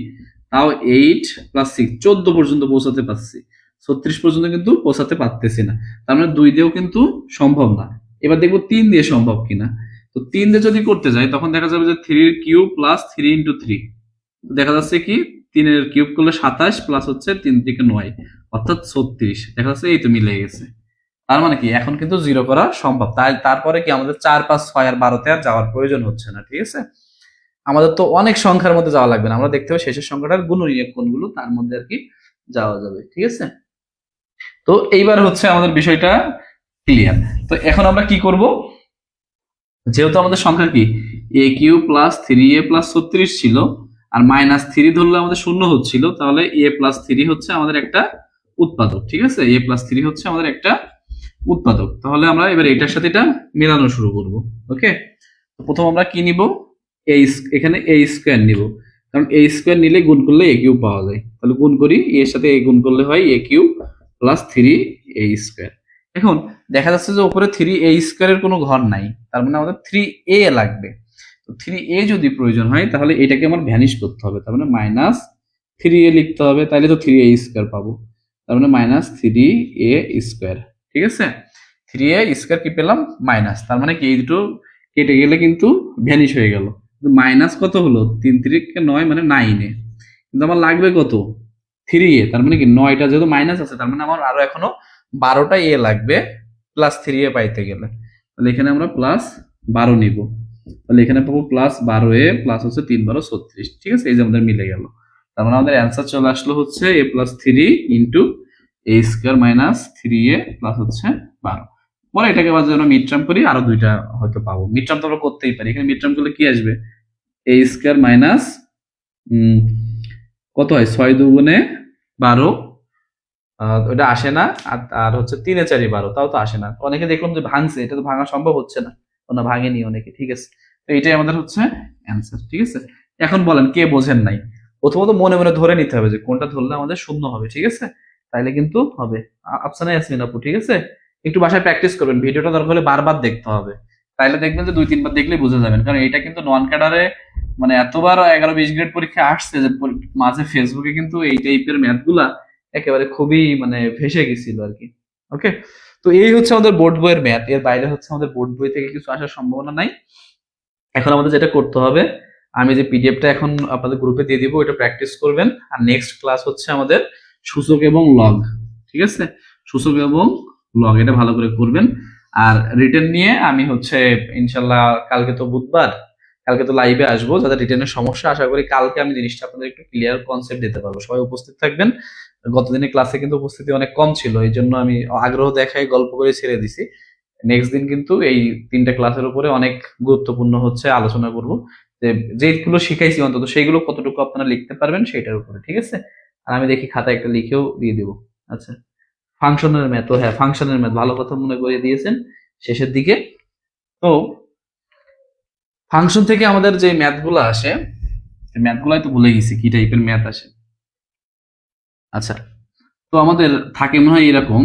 Speaker 1: তাও 8 প্লাস 6 14 পর্যন্ত পৌঁছাতে পারছি, 36 পর্যন্ত কিন্তু পৌঁছাতে পারতেছি না। তার মানে 2 দিয়েও কিন্তু সম্ভব না। এবার দেখবো 3 দিয়ে সম্ভব কিনা। তো 3 দিয়ে যদি করতে যাই তখন দেখা যাবে যে 3 এর কিউব প্লাস 3 ইন্টু 3, দেখা যাচ্ছে কি 3 এর কিউব করলে 27 প্লাস হচ্ছে 3 থেকে 9 অর্থাৎ 36, দেখা যাচ্ছে এই তো মিলে গেছে। তার মানে কি এখন কিন্তু 0 করা সম্ভব। তাই তারপরে কি আমাদের 4 5 6 আর 12তে আর যাওয়ার প্রয়োজন হচ্ছে না, ঠিক আছে। আমাদের তো অনেক সংখ্যার মধ্যে যাওয়া লাগবে না, আমরা দেখতে হবে শেষের সংখ্যাটার গুণনীয়ক কোনগুলো, তার মধ্যে আর কি যাওয়া যাবে, ঠিক আছে। তো এইবার হচ্ছে আমাদের বিষয়টা ক্লিয়ার। তো এখন আমরা কি করব, যেহেতু আমাদের সংখ্যা কি এ কিউ প্লাস 3a প্লাস 36 ছিল, আর মাইনাস 3 ধরলে আমাদের শূন্য হচ্ছিল, তাহলে এ প্লাস 3 হচ্ছে আমাদের একটা উৎপাদক, ঠিক আছে। এ প্লাস 3 হচ্ছে আমাদের একটা উৎপাদক। তাহলে আমরা এবার এটার সাথে এটা মেলানো শুরু করব। ওকে, তো প্রথম আমরা কি নিব, এখানে এ স্কোয়ার নিব, কারণ এ স্কোয়ার নিলে গুণ করলে এ কিউব পাওয়া যায়। তাহলে গুণ করি, এর সাথে এ গুণ করলে হয় এ কিউব প্লাস 3a স্কোয়ার। এখন দেখা যাচ্ছে যে উপরে 3a স্কোয়ারের কোনো ঘর নাই, তার মানে আমাদের 3a লাগবে। তো 3a যদি প্রয়োজন হয় তাহলে এটাকে আমার ভ্যানিশ করতে হবে, তার মানে মাইনাস 3a লিখতে হবে, তাহলে তো 3a স্কোয়ার পাবো। তার মানে মাইনাস 3a স্কোয়ার, ঠিক আছে। 3a স্কোয়ার কি পেলাম মাইনাস, তার মানে কি এই দুটো কেটে গেলে কিন্তু ভ্যানিশ হয়ে গেল। মাইনাস কত হলো, 3 3 9 মানে 9, কিন্তু আমার লাগবে কত 3a, তার মানে কি 9টা যেহেতু মাইনাস আছে, তার মানে আমার আরো এখনো 12টা এ লাগবে প্লাস 3a পাইতে গেলে। তাহলে এখানে আমরা প্লাস 12 নিব, তাহলে এখানে পাবো প্লাস 12a প্লাস হচ্ছে 3 12 36, ঠিক আছে। এই যে আমাদের মিলে গেল। তার মানে আমাদের অ্যান্সার চলে আসলো হচ্ছে a plus 3 into a square minus 3a plus হচ্ছে 12। পরে এটাকে বাজে আমরা মিড টার্ম করি, আরো দুইটা হয়তো পাবো। মিড টার্ম তো আমরা করতেই পারি, এখানে মিড টার্ম করলে কি আসবে, a স্কোয়ার মাইনাস কত হয় 6 দুগুণে 12, ওটা আসে না। আর হচ্ছে 3 4 12, তাও তো আসে না। অনেকে দেখলাম যে ভাঙছে, এটা তো ভাঙা সম্ভব হচ্ছে না, ওনা ভাঙেনি অনেকে, ঠিক আছে। তো এটাই আমাদের হচ্ছে অ্যান্সার, ঠিক আছে। এখন বলেন কে বোঝেন নাই। প্রথমত মনে মনে ধরে নিতে হবে যে কোনটা ধরলে আমাদের শূন্য হবে, ঠিক আছে, তাইলে কিন্তু হবে। আফসানা ইয়াসমিন আপু, ঠিক আছে, একটু বাসায় প্র্যাকটিস করবেন, ভিডিওটা দরকার হলে বারবার দেখতে হবে, তাইলে দেখবেন যে 2 3 বার দেখলে বুঝে যাবেন। কারণ এটা কিন্তু নন ক্যাডারে মানে এতবার 11 20 গ্রেড পরীক্ষা আসছে যে মাঝে ফেসবুকে কিন্তু এই টাইপের ম্যাথ গুলা একেবারে খুবই মানে ভেসে গেছিল আর কি। ওকে, তো এই হচ্ছে আমাদের বোর্ড বইয়ের ম্যাথ, এর বাইরে হচ্ছে আমাদের বোর্ড বই থেকে কিছু আসার সম্ভাবনা নাই। এখন আমাদের যেটা করতে হবে, আমি যে পিডিএফটা এখন আপনাদের গ্রুপে দিয়ে দিব, এটা প্র্যাকটিস করবেন। আর নেক্সট ক্লাস হচ্ছে আমাদের সূচক এবং লগ, ঠিক আছে, সূচক এবং লগ এটা ভালো করে করবেন। আর রিটেন নিয়ে আমি হচ্ছে ইনশাল্লাহ কালকে তো বুধবার, কালকে তো লাইভে আসবো। যাদের রিটেনের সমস্যা, আশা করি কালকে আমি জিনিসটা আপনাদের একটু ক্লিয়ার কনসেপ্ট দিতে পারবো। সবাই উপস্থিত থাকবেন। গতদিনের ক্লাসে কিন্তু উপস্থিতি অনেক কম ছিল, এই জন্য আমি আগ্রহ দেখাই গল্প করে ছেড়ে দিছি। নেক্সট দিন কিন্তু এই 3টা ক্লাসের উপরে অনেক গুরুত্বপূর্ণ হচ্ছে আলোচনা করব, যে যেগুলো শিখাইছি অন্তত সেইগুলো কতটুকু আপনারা লিখতে পারবেন সেটার উপরে, ঠিক আছে। আর আমি দেখি খাতা একটা লিখেও দিয়ে দিব। আচ্ছা, ফাংশনের ম্যাথ, হ্যাঁ ফাংশনের ম্যাথ, ভালো কথা মনে করিয়ে দিয়েছেন শেষের দিকে। তো ফাংশন থেকে আমাদের যে ম্যাথগুলো আসে, ম্যাথগুলাই তো ভুলে গেছি কি টাইপের ম্যাথ আসে। আচ্ছা, তো আমাদের থাকে মনে হয় এরকম,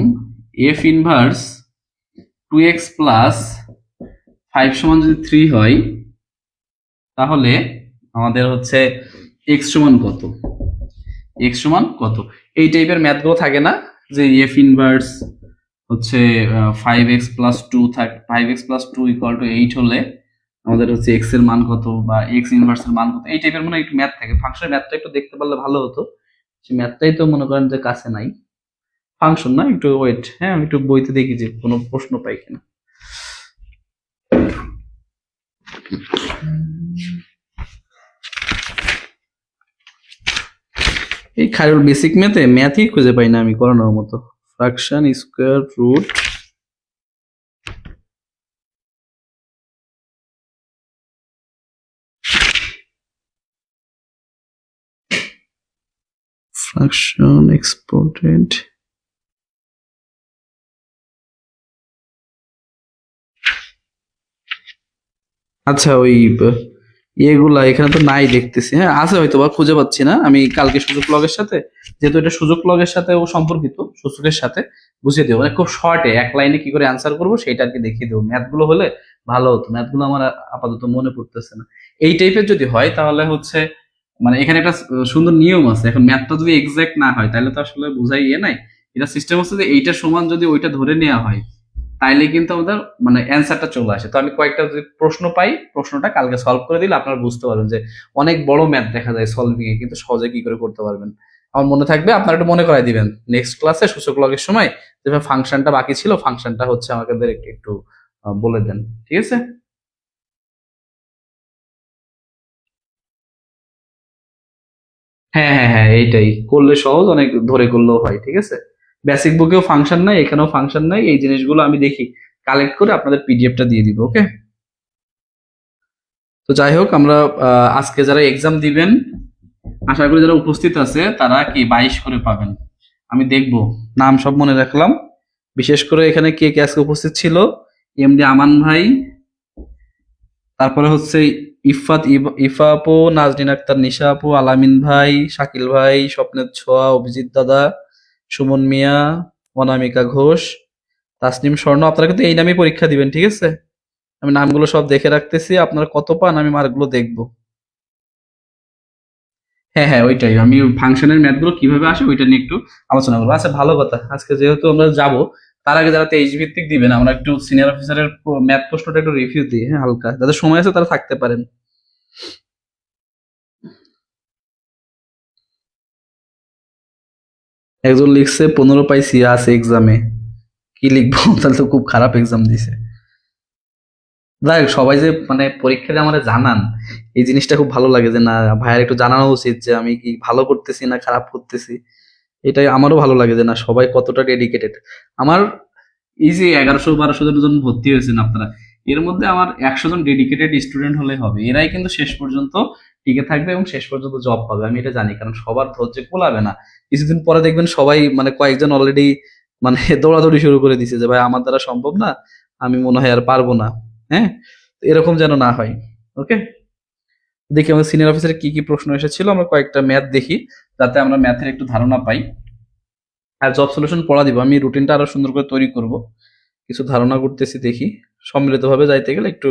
Speaker 1: এফ ইনভার্স 2x প্লাস 5 সমান যদি 3 হয়, তাহলে আমাদের হচ্ছে x সমান কত, x সমান কত, এই টাইপের ম্যাথগুলো থাকে না, যে এফ ইনভার্স হচ্ছে 5x plus 2 5x plus 2 equal to 8 হলে আমাদের হচ্ছে এক্স এর মান কত বা এক্স ইনভার্স এর মান কত, এই টাইপের মনে হয় একটু ম্যাথ থাকে। ফাংশনের ম্যাথটা একটু দেখতে পারলে ভালো হতো, সেই ম্যাথটাই তো মনে করেন যে কাছে নাই। ফাংশন না, একটু ওয়েট, হ্যাঁ আমি একটু বইতে দেখি যে কোনো প্রশ্ন পাই কিনা। এই খায়রুল বেসিক ম্যাথে ম্যাথই খুঁজে পাই না আমি করানোর মতো। Fraction, square root, fraction exported, আচ্ছা ওই ইয়েগুলা এখানে তো নাই দেখতেছি। হ্যাঁ আছে হয়তো বা, খুঁজে পাচ্ছি না আমি। কালকে সুযোগ লগের সাথে, যেহেতু এটা সুযোগ লগের সাথে ও সম্পর্কিত, সূচকের সাথে বুঝিয়ে দেবো, মানে খুব শর্টে এক লাইনে কি করে অ্যান্সার করবো সেটা আর কি দেখিয়ে দেবো। ম্যাথগুলো হলে ভালো হতো, ম্যাথগুলো আমার আপাতত মনে পড়তেছে না। এই টাইপের যদি হয় তাহলে হচ্ছে মানে এখানে একটা সুন্দর নিয়ম আছে। এখন ম্যাথটা যদি এক্সাক্ট না হয় তাহলে তো আসলে বোঝাই ইয়ে নাই। এটা সিস্টেম হচ্ছে যে এইটা সমান যদি ওইটা ধরে নেওয়া হয় তাইলে কিন্তু আমাদের মানে অ্যান্সারটা চলে আসে। তো আমি কয়েকটা যদি প্রশ্ন পাই, প্রশ্নটা কালকে সলভ করে দিলে আপনারা বুঝতে পারবেন যে অনেক বড় ম্যাথ দেখা যায় সলভিং এ, কিন্তু সহজে কি করে করতে পারবেন। আমার মনে থাকবে, আপনারা একটু মনে করাই দিবেন নেক্সট ক্লাসে সূচক লগের সময়, যেভাবে ফাংশনটা বাকি ছিল ফাংশনটা হচ্ছে আমাদের একটু একটু বলে দেন, ঠিক আছে? হ্যাঁ হ্যাঁ হ্যাঁ, এইটাই করলে সহজ, অনেক ধরে করলেও হয়, ঠিক আছে? বেসিক বুকেও ফাংশন নাই, এখানেও ফাংশন নাই, এই জিনিসগুলো আমি দেখি কালেক্ট করে আপনাদের পিডিএফটা দিয়ে দিব, ওকে? তো যাই হোক, আমরা আজকে যারা এক্সাম দিবেন আশা করি যারা উপস্থিত আছে তারা কি 22 করে পাবেন। আমি দেখব, নাম সব মনে রাখলাম। বিশেষ করে এখানে কে কে আজকে উপস্থিত ছিল: এমডি আমান ভাই, তারপরে হচ্ছে ইফাত, ইফা আপু, নাজনীন আক্তার, নিশা আপু, আলামিন ভাই, শাকিল ভাই, স্বপ্নের ছোঁয়া, অভিজিৎ দাদা, সুমন মিয়া, অনামিকা ঘোষ, তাসনিম স্বর্ণ। আপনারা কিন্তু এই নামে পরীক্ষা দিবেন, ঠিক আছে? আমি নামগুলো সব দেখে রাখতেছি, আপনারা কত পান আমি মার্কগুলো দেখবো। হ্যাঁ হ্যাঁ, ওইটাই আমি ফাংশনের ম্যাথ গুলো কিভাবে আসে ওইটা নিয়ে একটু আলোচনা করবো। আচ্ছা ভালো কথা, আজকে যেহেতু আমরা যাব, তার আগে যারা 23 ভিত্তিক দিবেন আমরা একটু সিনিয়র অফিসারের ম্যাথ প্রশ্নটা একটু রিভিউ দিই, হ্যাঁ হালকা, যাদের সময় আছে তারা থাকতে পারেন। একজন লিখছে 15 পাইছি আছে এক্সামে, কি লিখবো? তাহলে তো খুব খারাপ এক্সাম দিছে। যাই হোক, সবাই যে মানে পরীক্ষা দিয়ে আমাদের জানান, এই জিনিসটা খুব ভালো লাগে যে না ভাইয়ার একটু জানানো উচিত যে আমি কি ভালো করতেছি না খারাপ করতেছি। এটাই আমারও ভালো লাগে যে না সবাই কতটা ডেডিকেটেড। আমার এই যে 1100-1200 জন ভর্তি হয়েছেন আপনারা, এর মধ্যে আমার 100 জন ডেডিকেটেড স্টুডেন্ট হলে হবে, এরাই কিন্তু শেষ পর্যন্ত টিকে থাকবে এবং শেষ পর্যন্ত জব পাবে। আমি এটা জানি, কারণ সবার ধৈর্য কোলাবে না। কিছুদিন পরে দেখবেন সবাই মানে কয়েকজন অলরেডি মানে দৌড়াদৌড়ি শুরু করে দিছে যে ভাই আমার দ্বারা সম্ভব না, আমি মনে হয় আর পারবো না। হ্যাঁ, তো এরকম যেন না হয়, ওকে? দেখি আমাদের সিনিয়র অফিসারে কি কি প্রশ্ন এসেছিল, আমরা কয়েকটা ম্যাথ দেখি যাতে আমরা ম্যাথের একটু ধারণা পাই। আর জব সলিউশন পড়া দিব, আমি রুটিনটা আরো সুন্দর করে তৈরি করব। কিছু ধারণা করতেছি, দেখি সম্মিলিতভাবে যাইতে গেলে একটু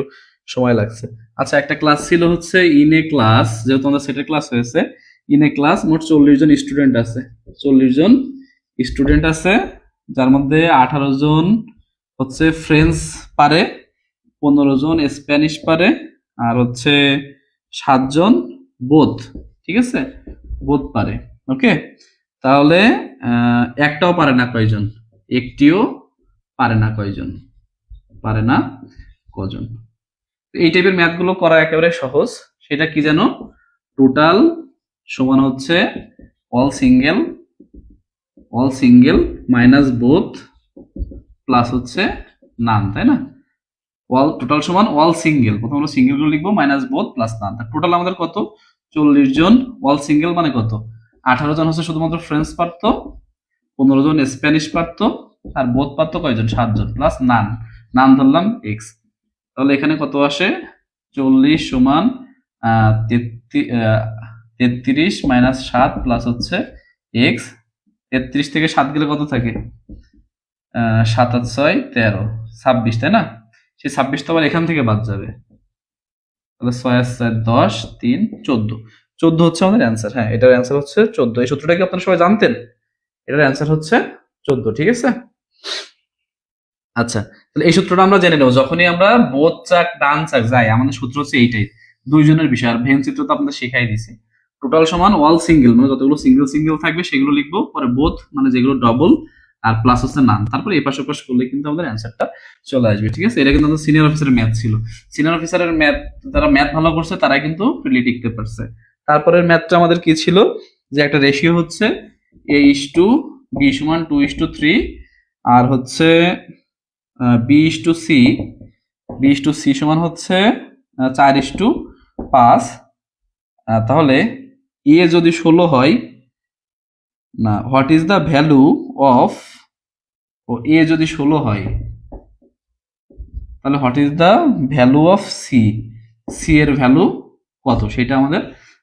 Speaker 1: সময় লাগছে। আচ্ছা, একটা ক্লাস ছিল হচ্ছে ইন এ ক্লাস, যেহেতু আমাদের সেটের ক্লাস হয়েছে, ইন এ ক্লাস মোট 40 জন স্টুডেন্ট আছে। 40 জন স্টুডেন্ট আছে, যার মধ্যে 18 জন হচ্ছে ফ্রেঞ্চ পারে, 15 জন স্প্যানিশ পারে, আর হচ্ছে 7 জন বোধ, ঠিক আছে, বোধ পারে, ওকে? তাহলে একটাও পারে না কয়জন? একটিও পারে না কয়জন? পারে না কজন? এই টাইপের ম্যাথ গুলো করা একেবারে সহজ। সেটা কি যেন? টোটাল সমান হচ্ছে all single, all single minus both plus হচ্ছে নান, তাই না? অল টোটাল সমান অল সিঙ্গেল, প্রথম আমরা সিঙ্গেল গুলো লিখবো, মাইনাস বোথ প্লাস নান। টোটাল আমাদের কত? 40 জন। অল সিঙ্গেল মানে কত? 18 জন হচ্ছে শুধুমাত্র ফ্রেঞ্চ পারতো, 15 জন স্প্যানিশ পারতো, আর বোধ পারতো কয়জন? 7 জন, প্লাস নান, নান ধরলাম এক্স। তাহলে এখানে কত আসে? 40 সমান 33 মাইনাস 7 প্লাস হচ্ছে এক্স। 33 থেকে 7 গেলে কত থাকে? 7 আর 6 13, 26, তাই না? সেই 26 তো আবার এখান থেকে বাদ যাবে, তাহলে 6 আর 4 10, 3 14, 14 হচ্ছে আমাদের অ্যান্সার। হ্যাঁ, এটার অ্যান্সার হচ্ছে 14। এই সূত্রটা কি আপনারা সবাই জানতেন? এটার অ্যান্সার হচ্ছে 14, ঠিক আছে? আচ্ছা, তাহলে এই সূত্রটা আমরা জেনে নেবো। যখনই আমরা বোথ চাক ডান চাক যাই, আমাদের সূত্র হচ্ছে এইটাই, দুইজনের বিষয়। আর ভেন চিত্র তো আপনাদের শেখাই দিছি। টোটাল সমান অল সিঙ্গেল, মানে যতগুলো সিঙ্গেল সিঙ্গেল থাকবে সেগুলো লিখবো, পরে বোথ মানে যেগুলো ডবল, আর প্লাস হচ্ছে নান, তারপরে এই পাশে ওপাশ করলে কিন্তু আমাদের অ্যান্সারটা চলে আসবে। ঠিক আছে, এটা কিন্তু আমাদের সিনিয়র অফিসারের ম্যাথ ছিল। সিনিয়র অফিসারের ম্যাথ, যারা ম্যাথ ভালো করছে তারাই কিন্তু প্রিলি টিকতে পারছে। তারপরের ম্যাথটা আমাদের কি ছিল, যে একটা রেশিও হচ্ছে A:B=2:3, আর হচ্ছে B:C, B:C সমান হচ্ছে 4:5। তাহলে এ যদি 16 হয়, না, what is the value of, ও এ যদি 16 হয় তাহলে what is the value of c, c এর ভ্যালু কত সেটা আমাদের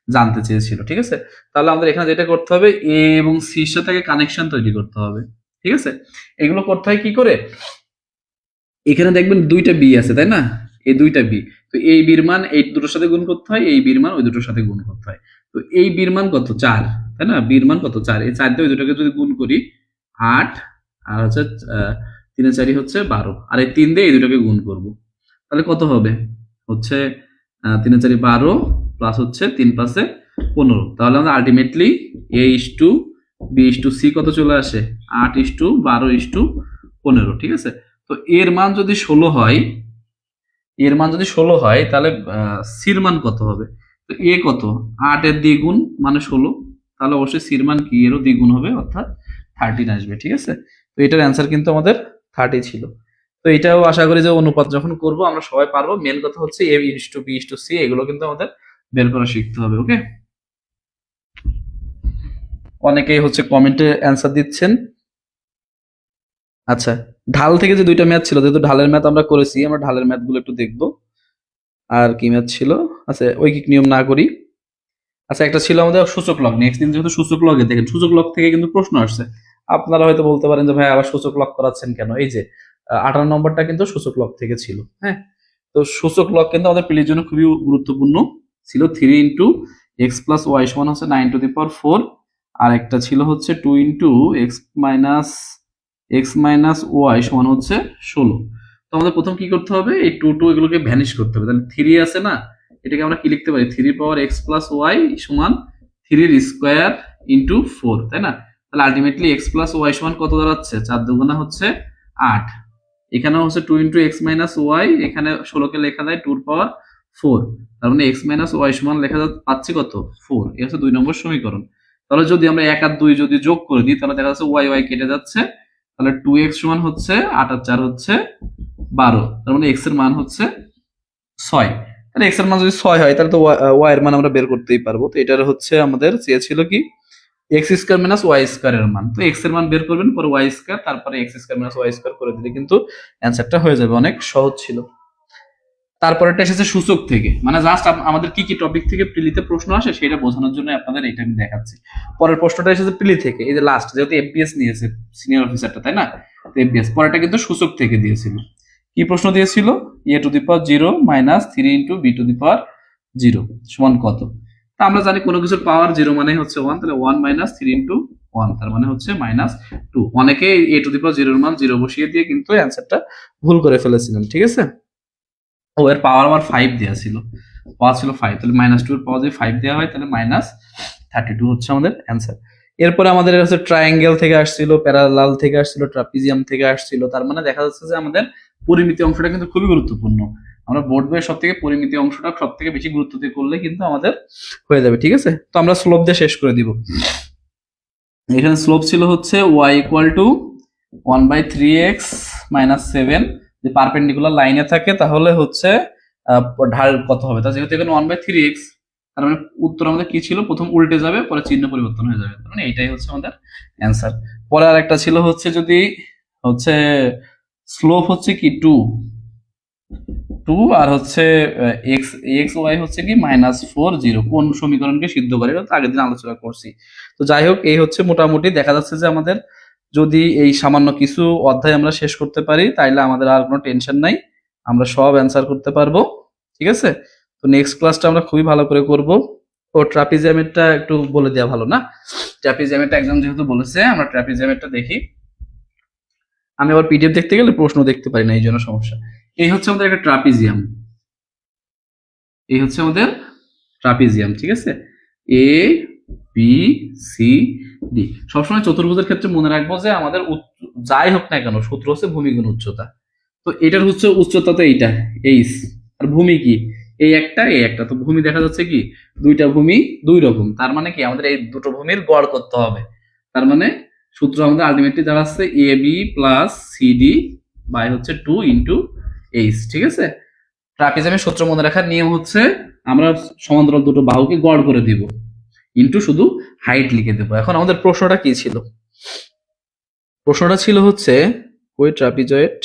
Speaker 1: জানতে চেয়েছিল। ঠিক আছে, তাহলে আমাদের এখানে যেটা করতে হবে, এ এবং সির সাথে কানেকশন তৈরি করতে হবে। ঠিক আছে, এগুলো করতে হয় কি করে, এখানে দেখবেন দুইটা বি আছে তাই না, এই দুইটা বি, তো এই বির মান এই দুটোর সাথে গুণ করতে হয়, এই বির মান ওই দুটোর সাথে গুণ করতে হয়। তো এই বির মান কত, 4, তাই না, বির মান কত 4, এই 4 দিয়ে ওই দুটোকে যদি গুণ করি 8, আর হচ্ছে 3 4 হচ্ছে 12, আর এই 3 দিয়ে এই দুটোকে গুণ করব, তাহলে কত হবে, হচ্ছে 3 4 12 প্লাস হচ্ছে 3 5 15। তাহলে আমাদের আলটিমেটলি A:B:C কত চলে আসে, 8:12:15। ঠিক আছে, তো এর মান যদি 16 হয়, এর মান যদি 16 হয় তাহলে সির মান কত হবে, তো এ কত, 8 এর দ্বিগুণ মানে 16, তাহলে অবশ্যই সির মান কি এরও দ্বিগুণ হবে, অর্থাৎ 13 আসবে। ঠিক আছে, তো এটার অ্যান্সার কিন্তু আমাদের 30 ছিল। তো এটাও আশা করি যে অনুপাত যখন করব আমরা সবাই পারবো। মেন কথা হচ্ছে A:B:C এগুলো কিন্তু আমাদের বের করা শিখতে হবে। ওকে, অনেকেই হচ্ছে কমেন্টে অ্যান্সার দিচ্ছেন। আচ্ছা, ঢাল থেকে যে দুইটা ম্যাথ ছিল, যেহেতু ঢালের ম্যাথ আমরা করেছি, আমরা ঢালের ম্যাথ গুলো একটু দেখবো। আর কি ম্যাথ ছিল, আচ্ছা ঐকিক নিয়ম না করি। আচ্ছা, একটা ছিল আমাদের সূচক লগ। নেক্সট দিন যেহেতু সূচক লগে, দেখেন সূচক লগ থেকে কিন্তু প্রশ্ন আসছে। আপনারা হয়তো বলতে পারেন যে ভাই আবার সূচক লগ করাচ্ছেন কেন, এই যে 18 নম্বরটা কিন্তু সূচক লগ থেকে ছিল। হ্যাঁ, তো সূচক লগ কিন্তু আমাদের পিলির জন্য খুবই গুরুত্বপূর্ণ ছিল। 3 × x+y সমান হচ্ছে 9⁴, আর একটা ছিল হচ্ছে 2 × x−y সমান হচ্ছে 16। তো আমাদের প্রথম কি করতে হবে, এই 2 এগুলোকে ভ্যানিশ করতে হবে। তাহলে 3 আছে না, এটাকে আমরা কি লিখতে পারি, 3 × x+y সমান 3 স্কোয়ার × 4, তাই না। তাহলে আলটিমেটলি x+y সমান কত দাঁড়াচ্ছে, 4 দুগুণা হচ্ছে 8। এখানেও হচ্ছে 2 × x−y, এখানে 16কে লেখা যায় 2⁴, তার মানে x−y সমান লেখা পাচ্ছি কত, 4। এই হচ্ছে 2 নম্বর সমীকরণ। তাহলে যদি আমরা 1 আর 2 যদি যোগ করে দিই, তাহলে দেখা যাচ্ছে y কেটে যাচ্ছে, তাহলে 2x সমান হচ্ছে 8 আর 4 হচ্ছে 12, তার মানে x এর মান হচ্ছে 6। তাহলে x এর মান যদি 6 হয় তাহলে তো y এর মান আমরা বের করতেই পারবো। তো এটার হচ্ছে আমাদের চেয়েছিল কি, x² - y² এর মান। তো x এর মান বের করবেন, পরে y², তারপরে x² - y² করে দিলে কিন্তু অ্যান্সারটা হয়ে যাবে। অনেক সহজ ছিল। তারপরেটা এসেছে সূচক থেকে, মানে জাস্ট আমাদের কি কি টপিক থেকে প্রিলিতে প্রশ্ন আসে সেটা বোঝানোর জন্য আপনাদের এটা আমি দেখাচ্ছি। পরের প্রশ্নটা এসেছে প্রিলি থেকে, এই যে লাস্ট, যেহেতু এফবিএস নিয়েছে সিনিয়র অফিসারটা, তাই না, তো এফবিএস। পরেরটা কিন্তু সূচক থেকে দিয়েছিল। কি প্রশ্ন দিয়েছিল, a⁴ - 3 × b⁴ সমান কত। তা আমরা জানি কোনো কিছুর পাওয়ার 0 মানে হচ্ছে 1, তাহলে 1 - 3 × 1 তার মানে হচ্ছে -2। অনেকে a⁴ এর মান 0 বসিয়ে দিয়ে কিন্তু অ্যান্সারটা ভুল করে ফেলেছিলেন। ঠিক আছে, ও এর পাওয়ার আমার 5 দেওয়া ছিল, পাওয়ার ছিল 5, তাহলে -2 এর পাওয়ার যদি 5 দেওয়া হয় তাহলে -32 হচ্ছে আমাদের অ্যান্সার। এরপরে আমাদের হচ্ছে ট্রায়াঙ্গেল থেকে আসছিল, প্যারালাল থেকে আসছিল, ট্রাপিজিয়াম থেকে আসছিল। তার মানে দেখা যাচ্ছে যে আমাদের পরিমিতি অংশটা কিন্তু খুবই গুরুত্বপূর্ণ। আমরা বোর্ড বইয়ের সব থেকে পরিমিতি অংশটা সব থেকে বেশি গুরুত্ব দিয়ে করলে কিন্তু আমাদের হয়ে যাবে। ঠিক আছে, তো আমরা স্লোপ দিয়ে শেষ করে দিব। এখানে স্লোপ ছিল হচ্ছে y = 1/3x - 7। যদি পারপেন্ডিকুলার লাইনে থাকে তাহলে হচ্ছে ঢাল কত হবে, তা যেহেতু এখানে 1/3x, তার মানে উত্তর আমাদের কি ছিল, প্রথম উল্টে যাবে, পরে চিহ্ন পরিবর্তন হয়ে যাবে, তার মানে এইটাই হচ্ছে আমাদের অ্যান্সার। পরে আর একটা ছিল হচ্ছে, যদি হচ্ছে স্লোপ হচ্ছে কি 2, আর হচ্ছে x y হচ্ছে কি -4 0, কোন সমীকরণকে সিদ্ধ করে, এটা তো আগের দিন আলোচনা করছি। তো যাই হোক, এই হচ্ছে মোটামুটি দেখা যাচ্ছে যে আমাদের যদি এই সামান্য কিছু অধ্যায় আমরা শেষ করতে পারি তাইলে আমাদের আর কোনো টেনশন নাই, আমরা সব অ্যান্সার করতে পারবো। ঠিক আছে, তো নেক্সট ক্লাসটা আমরা খুবই ভালো করে করব। ও ট্রাপিজিয়ামেরটা একটু বলে দেওয়া ভালো না, ট্রাপিজিয়ামেরটা একদম যেহেতু বলেছে, আমরা ট্রাপিজিয়ামেরটা দেখি। আমি আবার পিডিএফ দেখতে গেলে প্রশ্ন দেখতে পারি না, এই জন্য সমস্যা। এই হচ্ছে আমাদের একটা ট্রাপিজিয়াম, এই হচ্ছে আমাদের ট্রাপিজিয়াম, ঠিক আছে। A B C D. সবসময় চতুর্ভুজের ক্ষেত্রে মনে রাখবো যে আমাদের যাই হোক না কেন সূত্র হচ্ছে ভূমি গুণ উচ্চতা। তো এটার হচ্ছে উচ্চতা তো এইটা এইচ, আর ভূমি কি এই একটা এই একটা, তো ভূমি দেখা যাচ্ছে কি দুইটা ভূমি দুই রকম, তার মানে কি আমাদের এই দুটো ভূমির গড় করতে হবে। তার মানে সূত্র আমাদের আলটিমেটলি দাঁড়াচ্ছে A B plus CD by হচ্ছে 2 × এইচ, ঠিক আছে। ট্রাপিজিয়ামের সূত্র মনে রাখার নিয়ম হচ্ছে আমরা সমান্তরাল দুটো বাহুকে গড় করে দিব, ইন্টু শুধু হাইট লিখে দেবো। এখন আমাদের প্রশ্নটা কি ছিল? প্রশ্নটা ছিল হচ্ছে ওই ট্রাপিজয়েড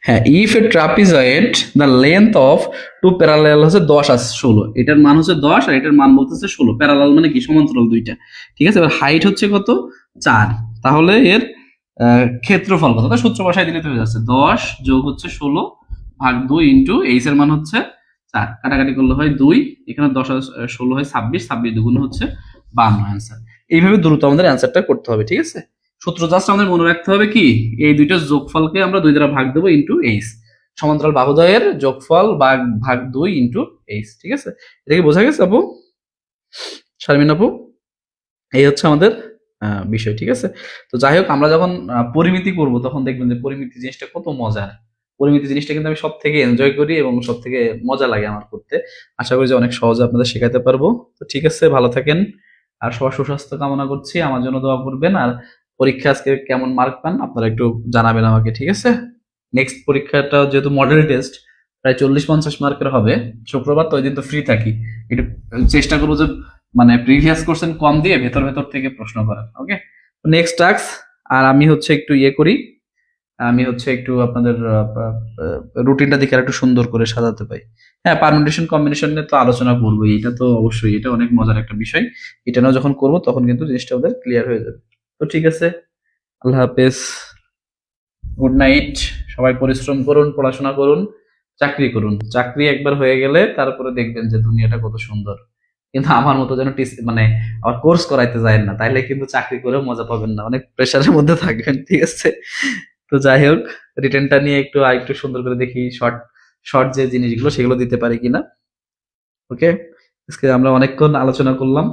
Speaker 1: হ্যাঁ, if A trapezoid the length of two parallel হচ্ছে 10 আর 16, এটার মান হচ্ছে 10 আর এটার মান বলতেছে 16, প্যারালাল মানে কি সমান্তরাল দুইটা, ঠিক আছে। এবার হাইট হচ্ছে কত 4, তাহলে এর ক্ষেত্রফল কত? তো সূত্র বসাই দিলে তো হয়ে যাচ্ছে 10 যোগ হচ্ছে 16 ভাগ 2 ইন্টু এইচ এর মান হচ্ছে 4, কাটাকাটি করলে হয় 2, এখানে 10 আর 16 হয় 26, 26 দুগুণ হচ্ছে 52 অ্যান্সার। এইভাবে দ্রুত আমাদের অ্যান্সারটা করতে হবে, ঠিক আছে। সূত্র জাস্ট আমাদের মনে রাখতে হবে কি এই দুইটার যোগফলকে আমরা 2 দ্বারা ভাগ দেবো ইন্টু এইচ, সমান্তরাল বাহুদ্বয়ের যোগফল ভাগ 2 ইন্টু এইচ, ঠিক আছে। এটা কি বোঝা গেছে আপু, শারমিন আপু? এই হচ্ছে আমাদের বিষয়, ঠিক আছে। তো যাই হোক, আমরা যখন পরিমিতি করব তখন দেখবেন যে পরিমিতি জিনিসটা কত মজার। পরিমিতি জিনিসটা কিন্তু আমি সব থেকে এনজয় করি এবং সব থেকে মজা লাগে আমার করতে। আশা করি যে অনেক সহজে আপনাদের শেখাতে পারবো। তো ঠিক আছে, ভালো থাকেন, আর সবার সুস্বাস্থ্য কামনা করছি, আমার জন্য দোয়া করবেন। আর পরীক্ষা আজকে কেমন মার্ক পান আপনারা একটু জানাবেন আমাকে, ঠিক আছে। নেক্সট পরীক্ষাটা যেহেতু মডেল টেস্ট প্রায় 40-50 মার্কের হবে, শুক্রবার তো ওই দিন তো ফ্রি থাকি, একটু চেষ্টা করবো যে মানে প্রিভিয়াস কোশ্চেন কম দিয়ে ভেতর ভেতর থেকে প্রশ্ন করার। ওকে, নেক্সট টাস্ক। আর আমি হচ্ছে একটু ইয়ে করি, আমি হচ্ছে একটু আপনাদের রুটিনটা দেখে আর একটু সুন্দর করে সাজাতে পাই। হ্যাঁ, পারমুটেশন কম্বিনেশন নিয়ে তো আলোচনা করবো, এটা তো অবশ্যই, এটা অনেক মজার একটা বিষয়। এটা নিয়েও যখন করবো তখন কিন্তু জিনিসটা ওদের ক্লিয়ার হয়ে যাবে। তো ঠিক আছে, আল্লাহ হাফেজ, গুড নাইট। সবাই পরিশ্রম করুন, পড়াশোনা করুন, চাকরি করুন। চাকরি একবার হয়ে গেলে তারপরে দেখবেন যে দুনিয়াটা কত সুন্দর। কিন্তু আমার মতো যেন মানে আবার কোর্স করাইতে যায় না, তাইলে কিন্তু চাকরি করেও মজা পাবেন না, অনেক প্রেশারের মধ্যে থাকবেন, ঠিক আছে। তো যাই হোক, রিটেনটা নিয়ে একটু আরেকটু সুন্দর করে দেখি, শর্ট শর্ট যে জিনিসগুলো সেগুলো দিতে পারি কিনা। ওকে, আজকে আমরা অনেকক্ষণ আলোচনা করলাম।